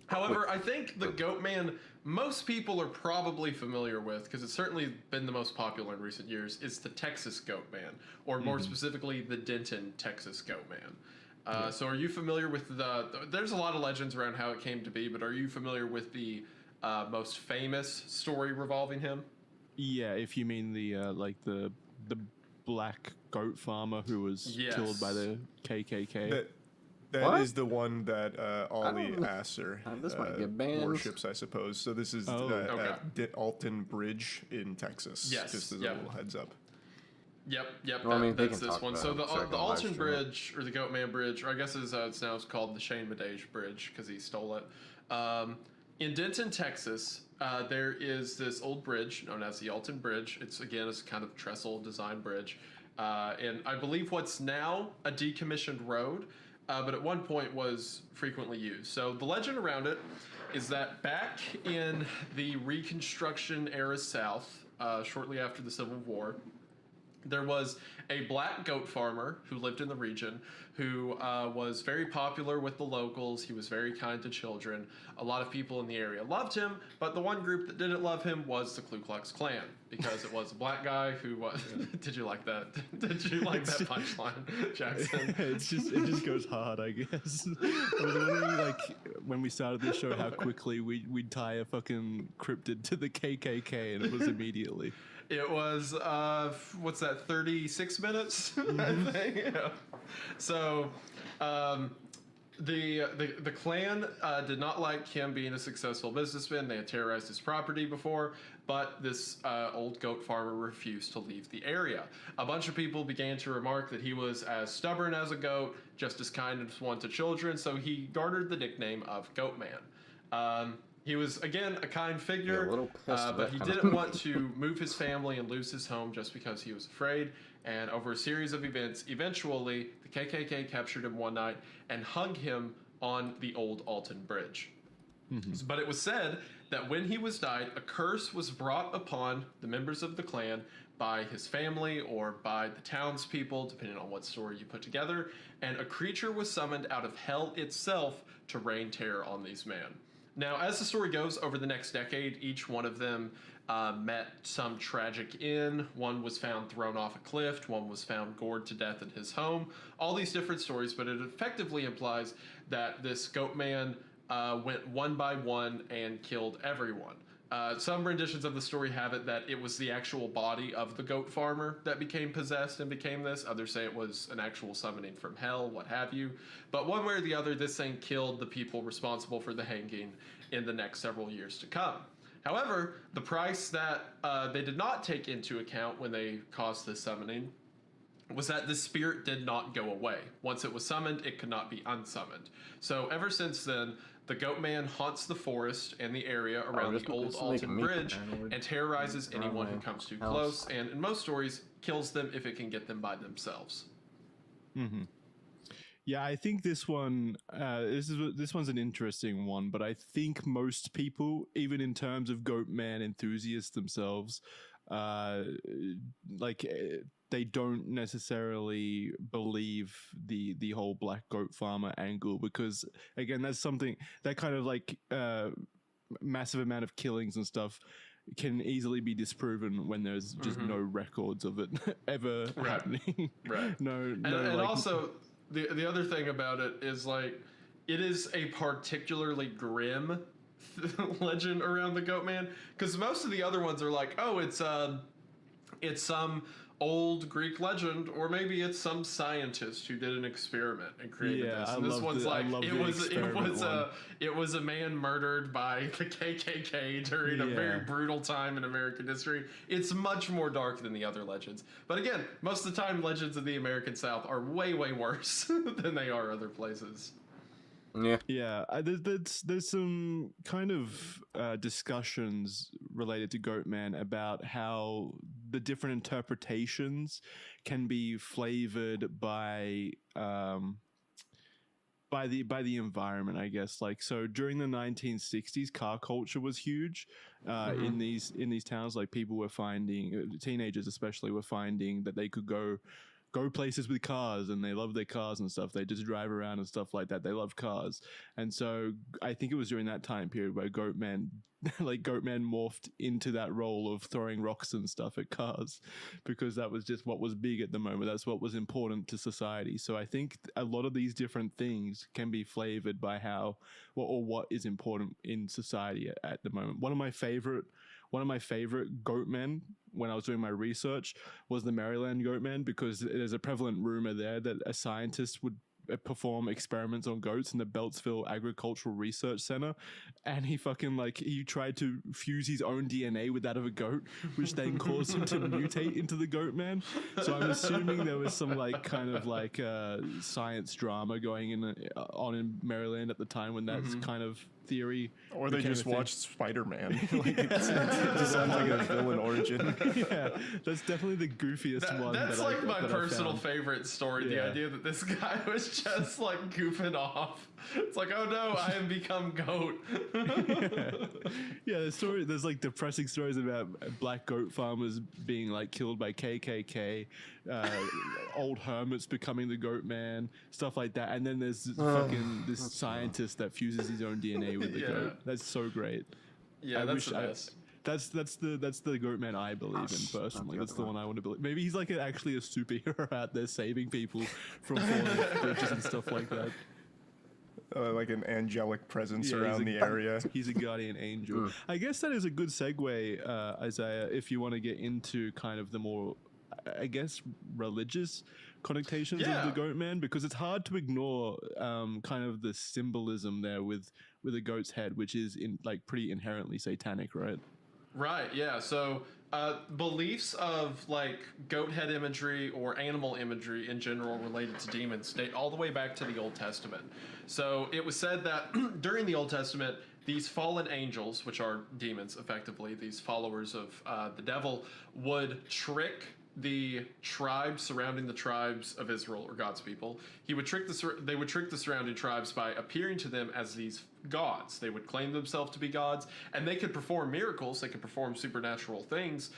However, I think the Goatman most people are probably familiar with, because it's certainly been the most popular in recent years, is the Texas Goatman, or more specifically the Denton, Texas Goatman. So are you familiar with there's a lot of legends around how it came to be, but are you familiar with the most famous story revolving him? Yeah, if you mean the like the black goat farmer who was killed by the KKK. That is the one that Ollie Asser this might get banned. worships, I suppose. So this is Alton Bridge in Texas. Yes. Just as a little heads up. Yep. Well, That's this one. So the Alton Bridge, or the Goatman Bridge, or I guess it's now called the Shane Madej Bridge because he stole it. In Denton, Texas, there is this old bridge known as the Alton Bridge. It's kind of trestle design bridge. And I believe what's now a decommissioned road, but at one point was frequently used. So the legend around it is that back in the Reconstruction era South, shortly after the Civil War, there was a black goat farmer who lived in the region who was very popular with the locals. He was very kind to children. A lot of people in the area loved him, but the one group that didn't love him was the Ku Klux Klan, because it was a black guy who was... Did you like that? Did you like that punchline, Jackson? It just goes hard, I guess. I was wondering, like, when we started this show, how quickly we'd tie a fucking cryptid to the KKK, and it was immediately. It was, 36 minutes, I think? Yeah. So, the Klan did not like him being a successful businessman. They had terrorized his property before, but this old goat farmer refused to leave the area. A bunch of people began to remark that he was as stubborn as a goat, just as kind as one to children, so he garnered the nickname of Goatman. He was, again, a kind figure, but he didn't want to move his family and lose his home just because he was afraid. And over a series of events, eventually, the KKK captured him one night and hung him on the old Alton Bridge. Mm-hmm. But it was said that when he was died, a curse was brought upon the members of the Klan by his family or by the townspeople, depending on what story you put together, and a creature was summoned out of hell itself to rain terror on these men. Now, as the story goes, over the next decade, each one of them met some tragic end. One was found thrown off a cliff. One was found gored to death in his home. All these different stories, but it effectively implies that this goat man went one by one and killed everyone. Some renditions of the story have it that it was the actual body of the goat farmer that became possessed and became this. Others say it was an actual summoning from hell, what have you. But one way or the other, this thing killed the people responsible for the hanging in the next several years to come. However, the price that they did not take into account when they caused this summoning was that the spirit did not go away. Once it was summoned, it could not be unsummoned. So ever since then, the goat man haunts the forest and the area around the old Alton Bridge and terrorizes anyone who comes too close, and in most stories, kills them if it can get them by themselves. Mm-hmm. Yeah, I think this one, this one's an interesting one, but I think most people, even in terms of goat man enthusiasts themselves, they don't necessarily believe the whole black goat farmer angle, because again, that's something that kind of like massive amount of killings and stuff can easily be disproven when there's just no records of it ever happening. Right. And like, also the other thing about it is like it is a particularly grim legend around the goat man, because most of the other ones are like, oh, it's some old Greek legend, or maybe it's some scientist who did an experiment and created this. And this one's like it was a man murdered by the KKK during a very brutal time in American history. It's much more dark than the other legends. But again, most of the time legends of the American South are way, way worse than they are other places. Yeah. There's some kind of discussions related to Goatman about how the different interpretations can be flavored by the environment, I guess. Like, so during the 1960s, car culture was huge in these towns. Like, people were finding, teenagers especially, were finding that they could go places with cars, and they love their cars and stuff. They just drive around and stuff like that. They love cars. And so I think it was during that time period where Goatman morphed into that role of throwing rocks and stuff at cars, because that was just what was big at the moment. That's what was important to society. So I think a lot of these different things can be flavored by how or what is important in society at the moment. One of my favorite Goatmen, when I was doing my research, was the Maryland Goatman, because there's a prevalent rumor there that a scientist would perform experiments on goats in the Beltsville Agricultural Research Center, and he tried to fuse his own DNA with that of a goat, which then caused him to mutate into the Goatman. So I'm assuming there was some science drama going on in Maryland at the time when that's kind of theory. Or they just watched Spider-Man. It just sounds like a villain origin. Yeah, that's definitely the goofiest one. That's my personal favorite story. The idea that this guy was just like goofing off. It's like, oh no, I have become goat. There's like depressing stories about black goat farmers being like killed by KKK, old hermits becoming the goat man, stuff like that. And then there's this scientist that fuses his own DNA with the goat. That's so great. Yeah, that's the best. That's the goat man I believe in personally. That's the one I want to believe. Maybe he's like actually a superhero out there saving people from falling bridges and stuff like that. Like an angelic presence around the area. He's a guardian angel. I guess that is a good segue, Isaiah, if you want to get into kind of the more, I guess, religious connotations of the goat man, because it's hard to ignore kind of the symbolism there with a goat's head, which is pretty inherently satanic, right? Right, yeah. So beliefs of like goat head imagery or animal imagery in general related to demons date all the way back to the Old Testament. So it was said that during the Old Testament, these fallen angels, which are demons effectively, these followers of the devil, would trick the tribes surrounding the tribes of Israel, or God's people. They would trick the surrounding tribes by appearing to them as these gods. They would claim themselves to be gods, and they could perform miracles. They could perform supernatural things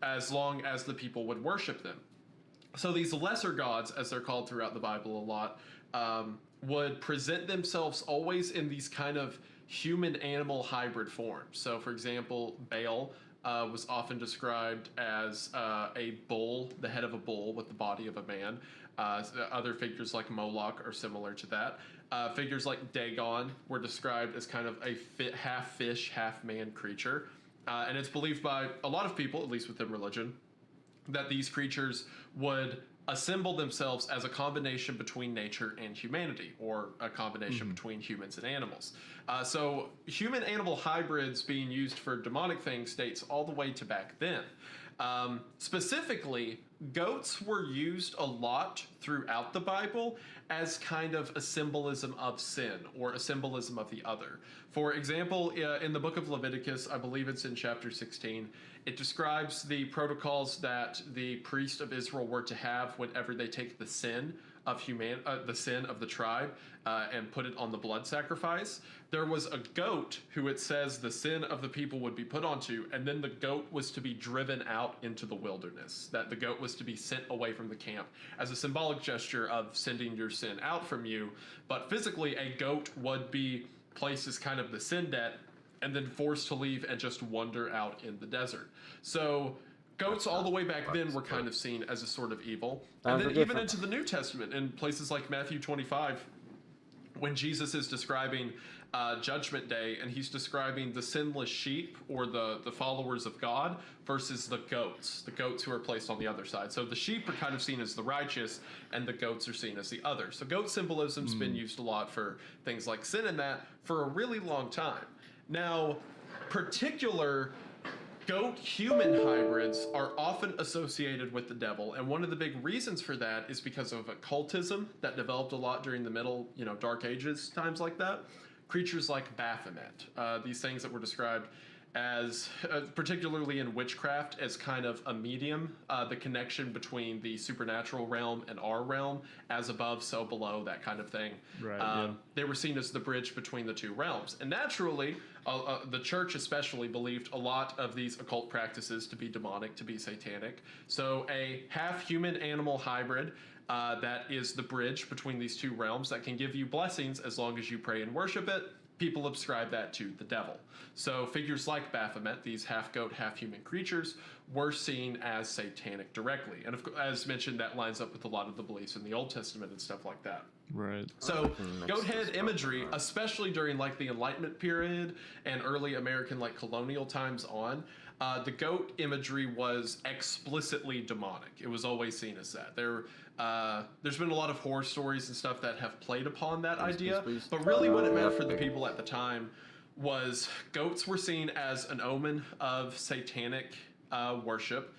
as long as the people would worship them. So these lesser gods, as they're called throughout the Bible a lot, would present themselves always in these kind of human-animal hybrid forms. So, for example, Baal was often described as a bull, the head of a bull with the body of a man. Other figures like Moloch are similar to that. Figures like Dagon were described as kind of a half fish, half man creature. And it's believed by a lot of people, at least within religion, that these creatures would assemble themselves as a combination between nature and humanity, or a combination between humans and animals. So human-animal hybrids being used for demonic things dates all the way to back then. Specifically, goats were used a lot throughout the Bible as kind of a symbolism of sin, or a symbolism of the other. For example, in the book of Leviticus, I believe it's in chapter 16, it describes the protocols that the priest of Israel were to have whenever they take the sin of the sin of the tribe and put it on the blood sacrifice. There was a goat who it says the sin of the people would be put onto, and then the goat was to be driven out into the wilderness, that the goat was to be sent away from the camp as a symbolic gesture of sending your sin out from you. But physically, a goat would be placed as kind of the sin debt and then forced to leave and just wander out in the desert. So goats all the way back then were kind of seen as a sort of evil. And then even into the New Testament, in places like Matthew 25, when Jesus is describing Judgment Day, and he's describing the sinless sheep, or the followers of God, versus the goats who are placed on the other side. So the sheep are kind of seen as the righteous, and the goats are seen as the other. So goat symbolism's been used a lot for things like sin and that for a really long time. Now, particular goat-human hybrids are often associated with the devil, and one of the big reasons for that is because of occultism that developed a lot during the Middle, Dark Ages, times like that. Creatures like Baphomet, these things that were described as, particularly in witchcraft, as kind of a medium, the connection between the supernatural realm and our realm, as above, so below, that kind of thing. Right, They were seen as the bridge between the two realms. And naturally, the church especially believed a lot of these occult practices to be demonic, to be satanic. So a half-human-animal hybrid that is the bridge between these two realms that can give you blessings as long as you pray and worship it, people ascribe that to the devil. So figures like Baphomet, these half-goat, half-human creatures, were seen as satanic directly. And as mentioned, that lines up with a lot of the beliefs in the Old Testament and stuff like that. Right. So goat head imagery, especially during like the Enlightenment period and early American like colonial times on, the goat imagery was explicitly demonic. It was always seen as that. There's been a lot of horror stories and stuff that have played upon that idea, but really what it meant for the people at the time was goats were seen as an omen of satanic worship.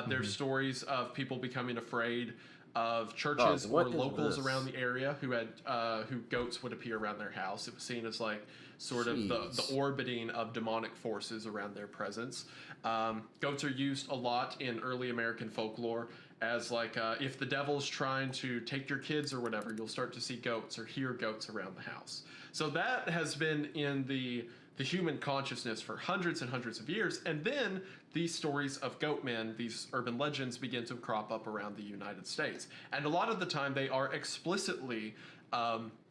There's stories of people becoming afraid of churches or locals around the area who goats would appear around their house. It was seen as like sort of the orbiting of demonic forces around their presence. Goats are used a lot in early American folklore as like if the devil's trying to take your kids or whatever, you'll start to see goats or hear goats around the house. So that has been in the human consciousness for hundreds and hundreds of years. And then these stories of goat men, these urban legends, begin to crop up around the United States. And a lot of the time they are explicitly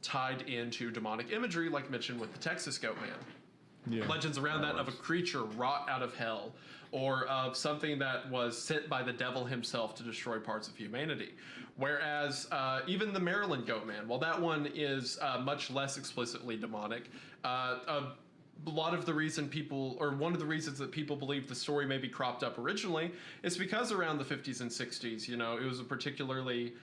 tied into demonic imagery, like mentioned with the Texas goat man. Yeah. Legends around that of a creature wrought out of hell, or of something that was sent by the devil himself to destroy parts of humanity. Whereas even the Maryland goat man, while that one is much less explicitly demonic, a lot of the reason people, or one of the reasons that people believe the story maybe cropped up originally is because around the 50s and 60s, it was a particularly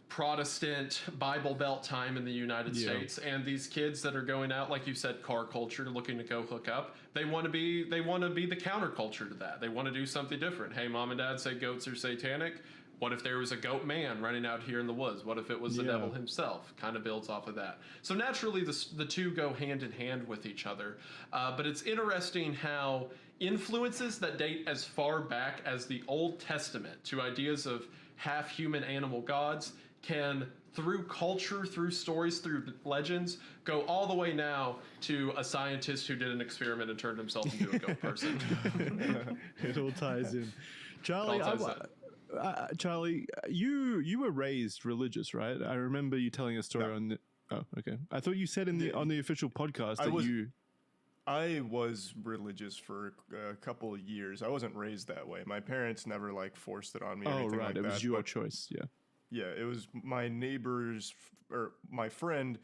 Protestant Bible Belt time in the United States, and these kids that are going out, like you said, car culture, looking to go hook up, they want to be the counterculture to that. They want to do something different. Hey, mom and dad say goats are satanic. What if there was a goat man running out here in the woods? What if it was the devil himself? Kind of builds off of that. So naturally, the two go hand in hand with each other. But it's interesting how influences that date as far back as the Old Testament to ideas of half-human animal gods can, through culture, through stories, through legends, go all the way now to a scientist who did an experiment and turned himself into a goat person. It all ties in. Charlie, Charlie, you were raised religious, right? I remember you telling a story on Oh, okay. I thought you said on the official podcast that I was religious for a couple of years. I wasn't raised that way. My parents never like forced it on me or anything like that. It was your choice, yeah. Yeah, it was my neighbor's, or my friend,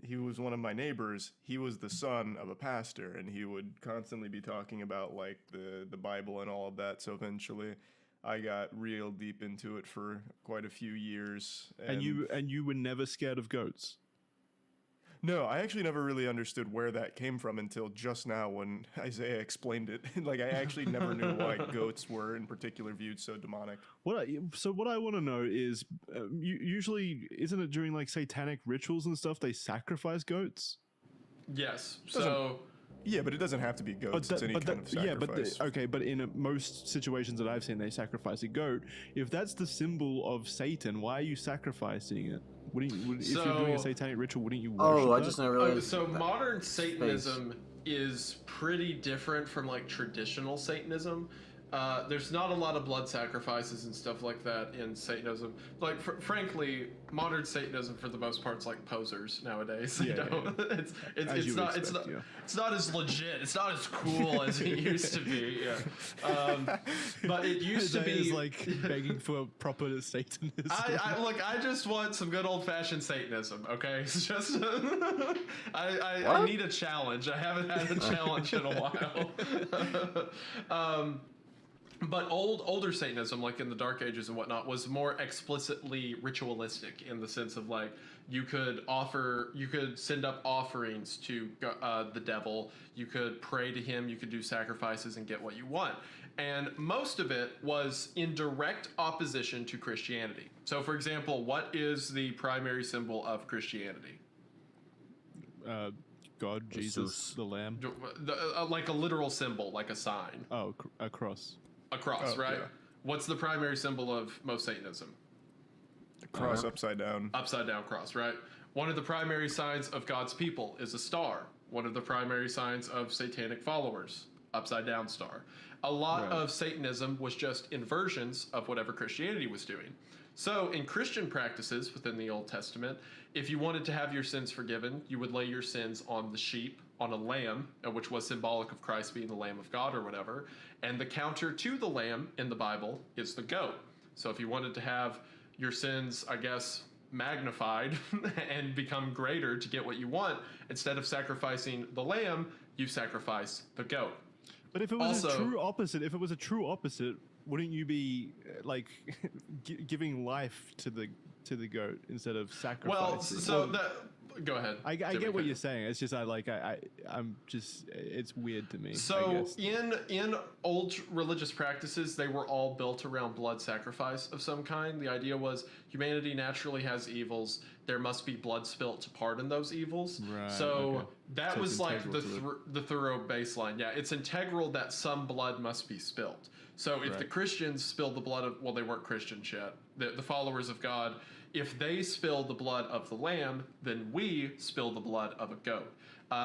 he was one of my neighbors. He was the son of a pastor, and he would constantly be talking about like the Bible and all of that. So eventually I got real deep into it for quite a few years. And you were never scared of goats? No, I actually never really understood where that came from until just now when Isaiah explained it. Like, I actually never knew why goats were in particular viewed so demonic. What I want to know is, usually, isn't it during like satanic rituals and stuff, they sacrifice goats? Yes. Yeah, but it doesn't have to be goats. It's any kind of sacrifice. Yeah, but in most situations that I've seen, they sacrifice a goat. If that's the symbol of Satan, why are you sacrificing it? If you're doing a satanic ritual, wouldn't you worship I just never realized. So modern Satanism is pretty different from like traditional Satanism. There's not a lot of blood sacrifices and stuff like that in Satanism. Like, frankly, modern Satanism for the most part is like posers nowadays. Yeah, you know, it's not as legit. It's not as cool as it used to be. Yeah, but it used to be is like begging for proper Satanism. I just want some good old fashioned Satanism. Okay, it's just I need a challenge. I haven't had a challenge in a while. But older Satanism, like in the Dark Ages and whatnot, was more explicitly ritualistic in the sense of like you could send up offerings to the devil, you could pray to him, you could do sacrifices and get what you want. And most of it was in direct opposition to Christianity. So, for example, what is the primary symbol of Christianity? God, Jesus, the Lamb. Like a literal symbol, like a sign. Oh, a cross. A cross, right? Yeah. What's the primary symbol of most Satanism? The cross upside down. Upside down cross, right? One of the primary signs of God's people is a star. One of the primary signs of satanic followers, upside down star. A lot of Satanism was just inversions of whatever Christianity was doing. So in Christian practices within the Old Testament, if you wanted to have your sins forgiven, you would lay your sins on the sheep, on a lamb, which was symbolic of Christ being the Lamb of God or whatever. And the counter to the lamb in the Bible is the goat. So if you wanted to have your sins, I guess, magnified and become greater to get what you want, instead of sacrificing the lamb, you sacrifice the goat. But if it was a true opposite, wouldn't you be like giving life to the goat instead of sacrificing? Go ahead. I get what you're saying. It's just I'm just, it's weird to me. So in old religious practices, they were all built around blood sacrifice of some kind. The idea was humanity naturally has evils. There must be blood spilt to pardon those evils. Right, so that was like the thorough baseline. Yeah, it's integral that some blood must be spilt. So if the Christians spilled the blood of, well, they weren't Christians yet, the followers of God, if they spill the blood of the lamb, then we spill the blood of a goat.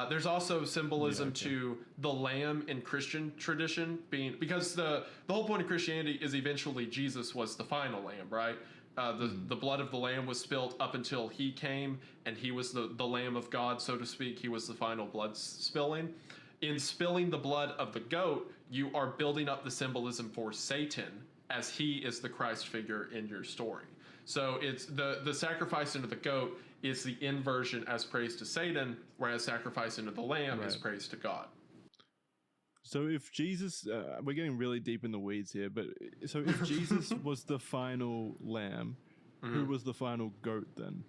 There's also symbolism to the lamb in Christian tradition being, because the whole point of Christianity is eventually Jesus was the final lamb, right? The blood of the lamb was spilled up until he came, and he was the Lamb of God, so to speak. He was the final blood spilling. In spilling the blood of the goat, you are building up the symbolism for Satan, as he is the Christ figure in your story. So it's the sacrifice into the goat is the inversion as praise to Satan, whereas sacrifice into the lamb is praise to God. So if Jesus, we're getting really deep in the weeds here, but so if Jesus was the final lamb, who was the final goat then?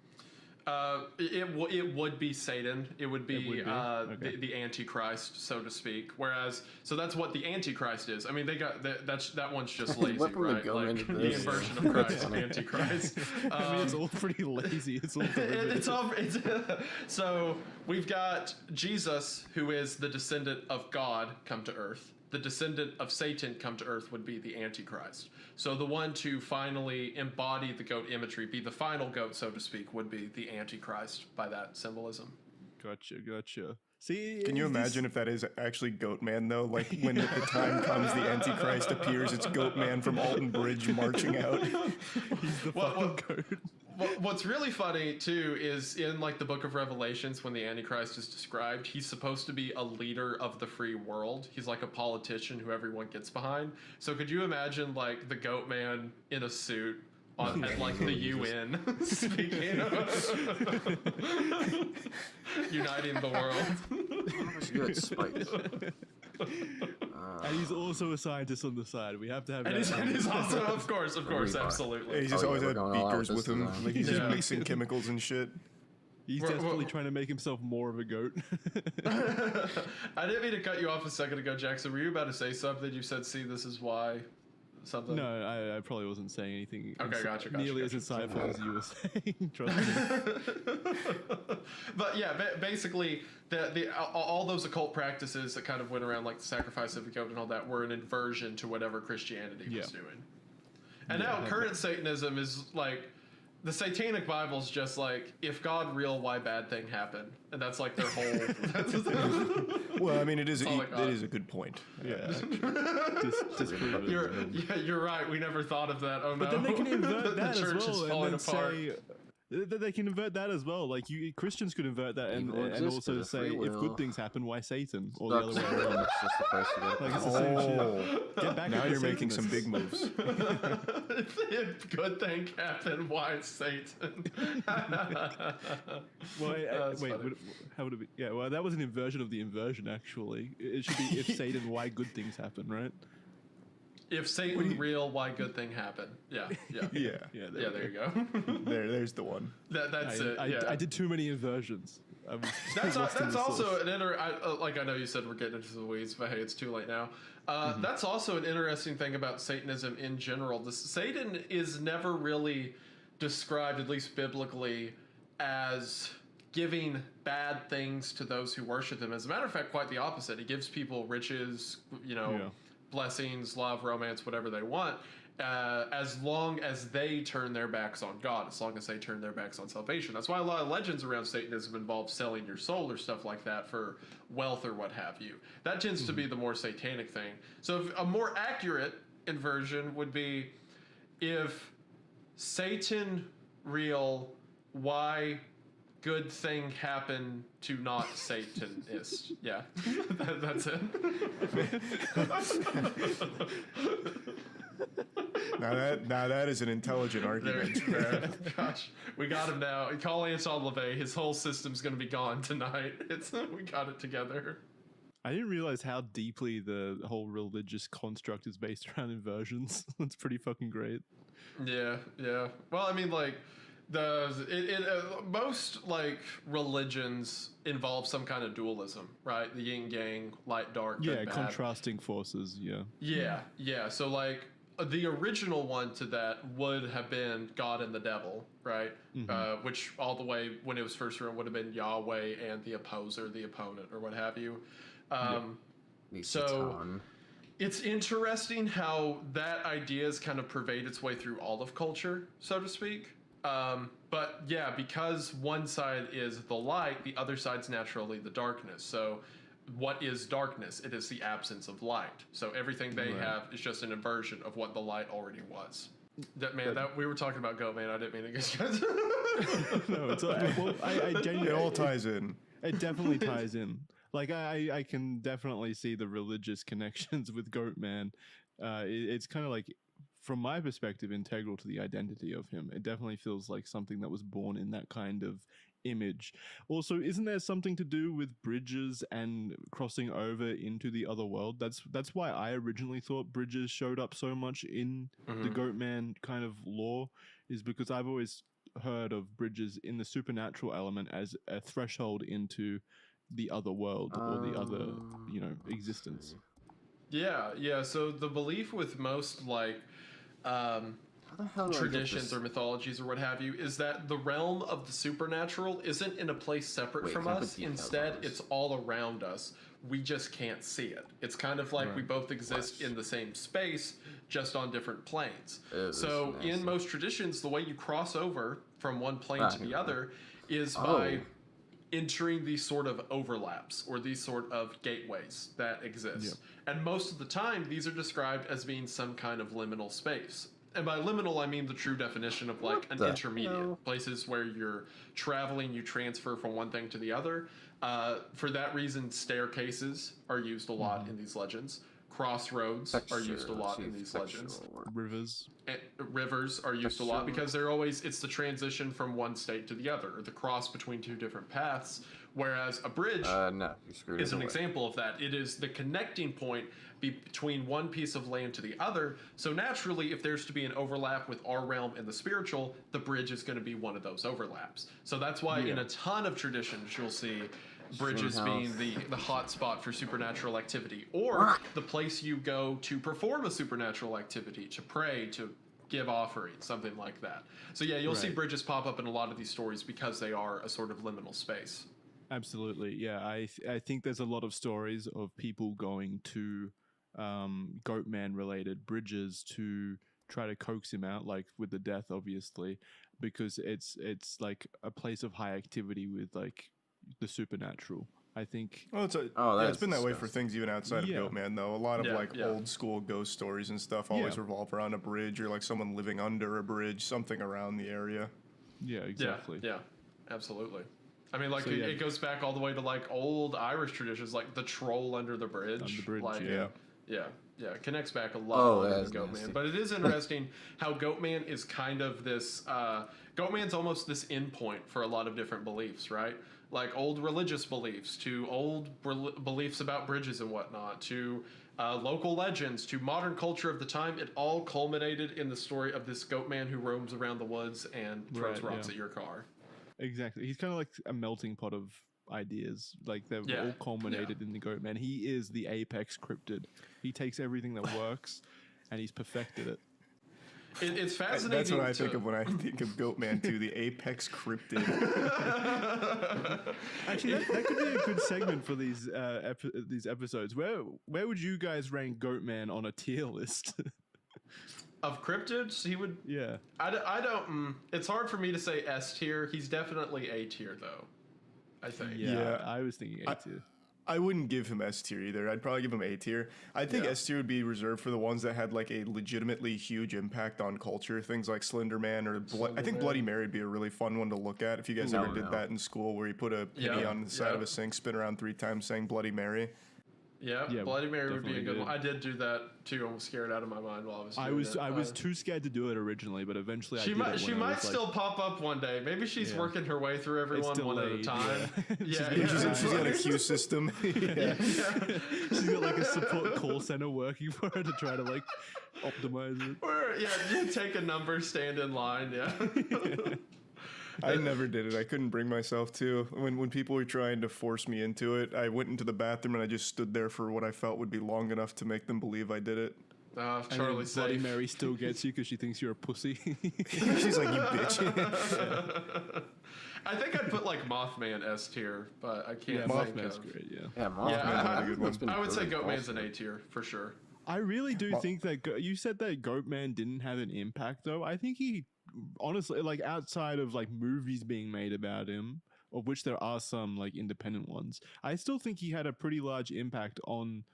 It would be Satan. It would be, Okay. the Antichrist, so to speak. Whereas, so that's what the Antichrist is. I mean, they got that one's just lazy, right? Like the inversion of Christ, Antichrist. I mean, it's all pretty lazy. It's all so we've got Jesus, who is the descendant of God, come to earth. The descendant of Satan come to earth would be the Antichrist. So the one to finally embody the goat imagery, be the final goat, so to speak, would be the Antichrist by that symbolism. Gotcha. See, Can you imagine if that is actually Goat Man though? Like when the time comes, the Antichrist appears. It's Goat Man from Alton Bridge marching out. He's the fucking goat. What's really funny too is in like the Book of Revelations, when the Antichrist is described, he's supposed to be a leader of the free world. He's like a politician who everyone gets behind. So could you imagine like the Goat Man in a suit at like the UN speaking, uniting the world. Good spikes. And he's also a scientist on the side. We have to have. And he's also, of course, absolutely. Yeah, he's just always had beakers with him. Like he's just Yeah. mixing chemicals and shit. He's desperately trying to make himself more of a goat. I didn't mean to cut you off a second ago, Jackson. Were you about to say something? You said, "See, this is why." Something. No, I probably wasn't saying anything. Okay, gotcha. Nearly as insightful as you were saying. Trust me. But yeah, basically, all those occult practices that kind of went around, like the sacrifice of the goat and all that, were an inversion to whatever Christianity was doing. And now current Satanism is like, the Satanic Bible's just like, if God real, why bad thing happen? And that's like their whole. Well, I mean, it is a good point. Yeah. Disprove it. You're right. We never thought of that. Oh no. But then they can invert that the as church is well, falling and then apart. say they can invert that as well. Like Christians could invert that and exists also as a say, free if will. good things happen, why Satan? Or the other way That's around. just the precedent. Like it's the same shit. Get back Now at the you're making some Satanists. big moves. If good thing happen, why Satan? Well, That's wait, funny. how would it be? Yeah, well, that was an inversion of the inversion, actually. It should be if Satan, why good things happen, right? If Satan real, why good thing happen? Yeah. Yeah, There you go. there's the one. That's it. Yeah. I did too many inversions. That's also an like I know you said we're getting into the weeds, but hey, it's too late now. That's also an interesting thing about Satanism in general. Satan is never really described, at least biblically, as giving bad things to those who worship him. As a matter of fact, quite the opposite. He gives people riches, blessings, love, romance, whatever they want, as long as they turn their backs on God, as long as they turn their backs on salvation. That's why a lot of legends around Satanism involve selling your soul or stuff like that for wealth or what have you. That tends to be the more satanic thing. So a more accurate inversion would be, if Satan real, why good thing happen to not Satanist? Yeah, that's it. Now that is an intelligent argument. Gosh, we got him now. Call Anton LaVey. His whole system's gonna be gone tonight. We got it together. I didn't realize how deeply the whole religious construct is based around inversions. That's pretty fucking great. Yeah. Well, I mean, like, most like religions involve some kind of dualism, right? The yin yang, light dark, good, bad. Contrasting forces. Yeah. So like the original one to that would have been God and the devil, right? Which all the way when it was first written would have been Yahweh and the opposer, the opponent, or what have you. So it's interesting how that idea has kind of pervaded its way through all of culture, so to speak. But yeah, because one side is the light, the other side's naturally the darkness. So what is darkness? It is the absence of light. So everything they have is just an inversion of what the light already was. We were talking about Goat Man. I didn't mean to get you guys. No, it's I genuinely, It all ties in. It definitely ties in. Like I can definitely see the religious connections with Goat Man. It's kind of like, from my perspective, integral to the identity of him. It definitely feels like something that was born in that kind of image. Also, isn't there something to do with bridges and crossing over into the other world? That's why I originally thought bridges showed up so much in the Goat Man kind of lore, is because I've always heard of bridges in the supernatural element as a threshold into the other world or the other, existence. Yeah. So the belief with most like traditions or mythologies or what have you is that the realm of the supernatural isn't in a place separate from us. Instead, it's all around us. We just can't see it. It's kind of like we both exist in the same space, just on different planes. So in most traditions, the way you cross over from one plane to the other is by entering these sort of overlaps or these sort of gateways that exist. And most of the time, these are described as being some kind of liminal space. And by liminal, I mean the true definition of like an intermediate, places where you're traveling, you transfer from one thing to the other. For that reason, staircases are used a lot in these legends. Crossroads are used a lot in these legends. Rivers are used a lot because they're always, it's the transition from one state to the other, or the cross between two different paths. Whereas a bridge is an example of that. It is the connecting point between one piece of land to the other. So naturally, if there's to be an overlap with our realm and the spiritual, the bridge is going to be one of those overlaps. So that's why in a ton of traditions, you'll see bridges being the hot spot for supernatural activity, or the place you go to perform a supernatural activity, to pray, to give offerings, something like that. So yeah, you'll see bridges pop up in a lot of these stories because they are a sort of liminal space. Absolutely, yeah. I think there's a lot of stories of people going to Goatman related bridges to try to coax him out, like with the death, obviously, because it's like a place of high activity with like the supernatural. I think. Well, it's been that way for things even outside of Goatman, though. A lot of old school ghost stories and stuff always revolve around a bridge, or like someone living under a bridge, something around the area. Yeah, exactly. Yeah, absolutely. I mean, like it goes back all the way to like old Irish traditions, like the troll under the bridge. Under the bridge, like, yeah. It connects back a lot longer than Goatman. But it is interesting how Goatman is kind of this. Goatman's almost this endpoint for a lot of different beliefs, right? Like old religious beliefs, to old beliefs about bridges and whatnot, to local legends, to modern culture of the time. It all culminated in the story of this Goatman who roams around the woods and throws rocks at your car. Exactly. He's kind of like a melting pot of ideas. Like they've all culminated in the Goatman. He is the apex cryptid. He takes everything that works and he's perfected it. It's fascinating. That's what I think of when I think of Goatman too, the apex cryptid. Actually, that could be a good segment for these episodes. Where would you guys rank Goatman on a tier list? Of cryptids, he would. Yeah. I don't. It's hard for me to say S tier. He's definitely A tier, though. I think. Yeah, I was thinking A tier. I wouldn't give him S tier either. I'd probably give him A tier. I think S tier would be reserved for the ones that had like a legitimately huge impact on culture. Things like Slender Man or I think Bloody Mary would be a really fun one to look at. If you guys ever did that in school, where you put a penny on the side of a sink, spin around 3 times, saying Bloody Mary. Yeah, Bloody Mary would be a good one. I did do that too. I was scared out of my mind while I was doing it. I was too scared to do it originally, but eventually she might still pop up one day. Maybe she's working her way through everyone one at a time. She's got a queue system. She's got like a support call center working for her to try to like optimize it. Or you take a number, stand in line. I never did it. I couldn't bring myself to. When people were trying to force me into it, I went into the bathroom and I just stood there for what I felt would be long enough to make them believe I did it. Charlie's Bloody Mary still gets you because she thinks you're a pussy. She's like, you bitch. I think I'd put like Mothman S tier, but I can't think Mothman's of. Great, Mothman's I would say Goatman's an A tier for sure. I really do think that you said that Goatman didn't have an impact, though. I think he, honestly, like outside of like movies being made about him, of which there are some like independent ones, I still think he had a pretty large impact on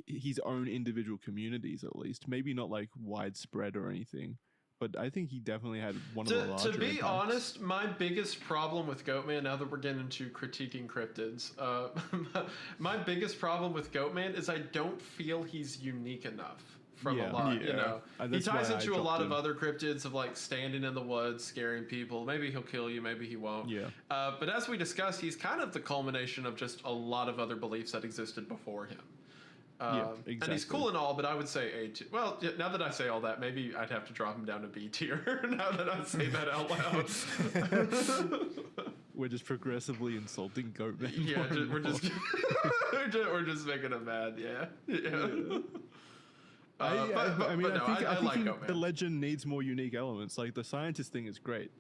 his own individual communities, at least. Maybe not like widespread or anything, but I think he definitely had one of the larger. To be impacts. honest, my biggest problem with Goatman, now that we're getting into critiquing cryptids, my biggest problem with Goatman is I don't feel he's unique enough from a lot. You know, he ties into a lot of other cryptids of like standing in the woods, scaring people. Maybe he'll kill you, maybe he won't. Yeah. But as we discussed, he's kind of the culmination of just a lot of other beliefs that existed before him. Exactly. And he's cool and all, but I would say A tier. Well, now that I say all that, maybe I'd have to drop him down to B tier. Now that I say that out loud, we're just progressively insulting Goatman. Yeah, we're just making him mad. Yeah. I think the legend needs more unique elements. Like the scientist thing is great.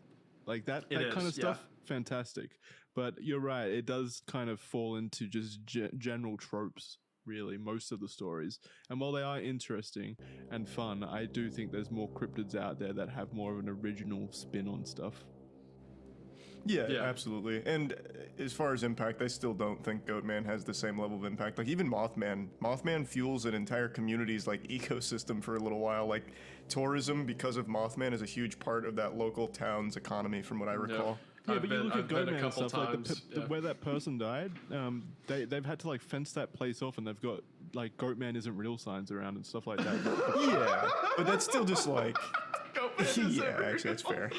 Like that kind of stuff, fantastic. But you're right, it does kind of fall into just general tropes. Really, most of the stories. And while they are interesting and fun, I do think there's more cryptids out there that have more of an original spin on stuff. Yeah, absolutely. And as far as impact, I still don't think Goatman has the same level of impact. Like even Mothman fuels an entire community's like ecosystem for a little while. Like tourism, because of Mothman, is a huge part of that local town's economy, from what I recall. Yeah, but you look at I've been a Goatman and couple stuff, times, like where that person died, they've had to like fence that place off, and they've got like Goatman isn't real signs around and stuff like that. Yeah, but that's still just like, Goatman isn't yeah, real. actually that's fair.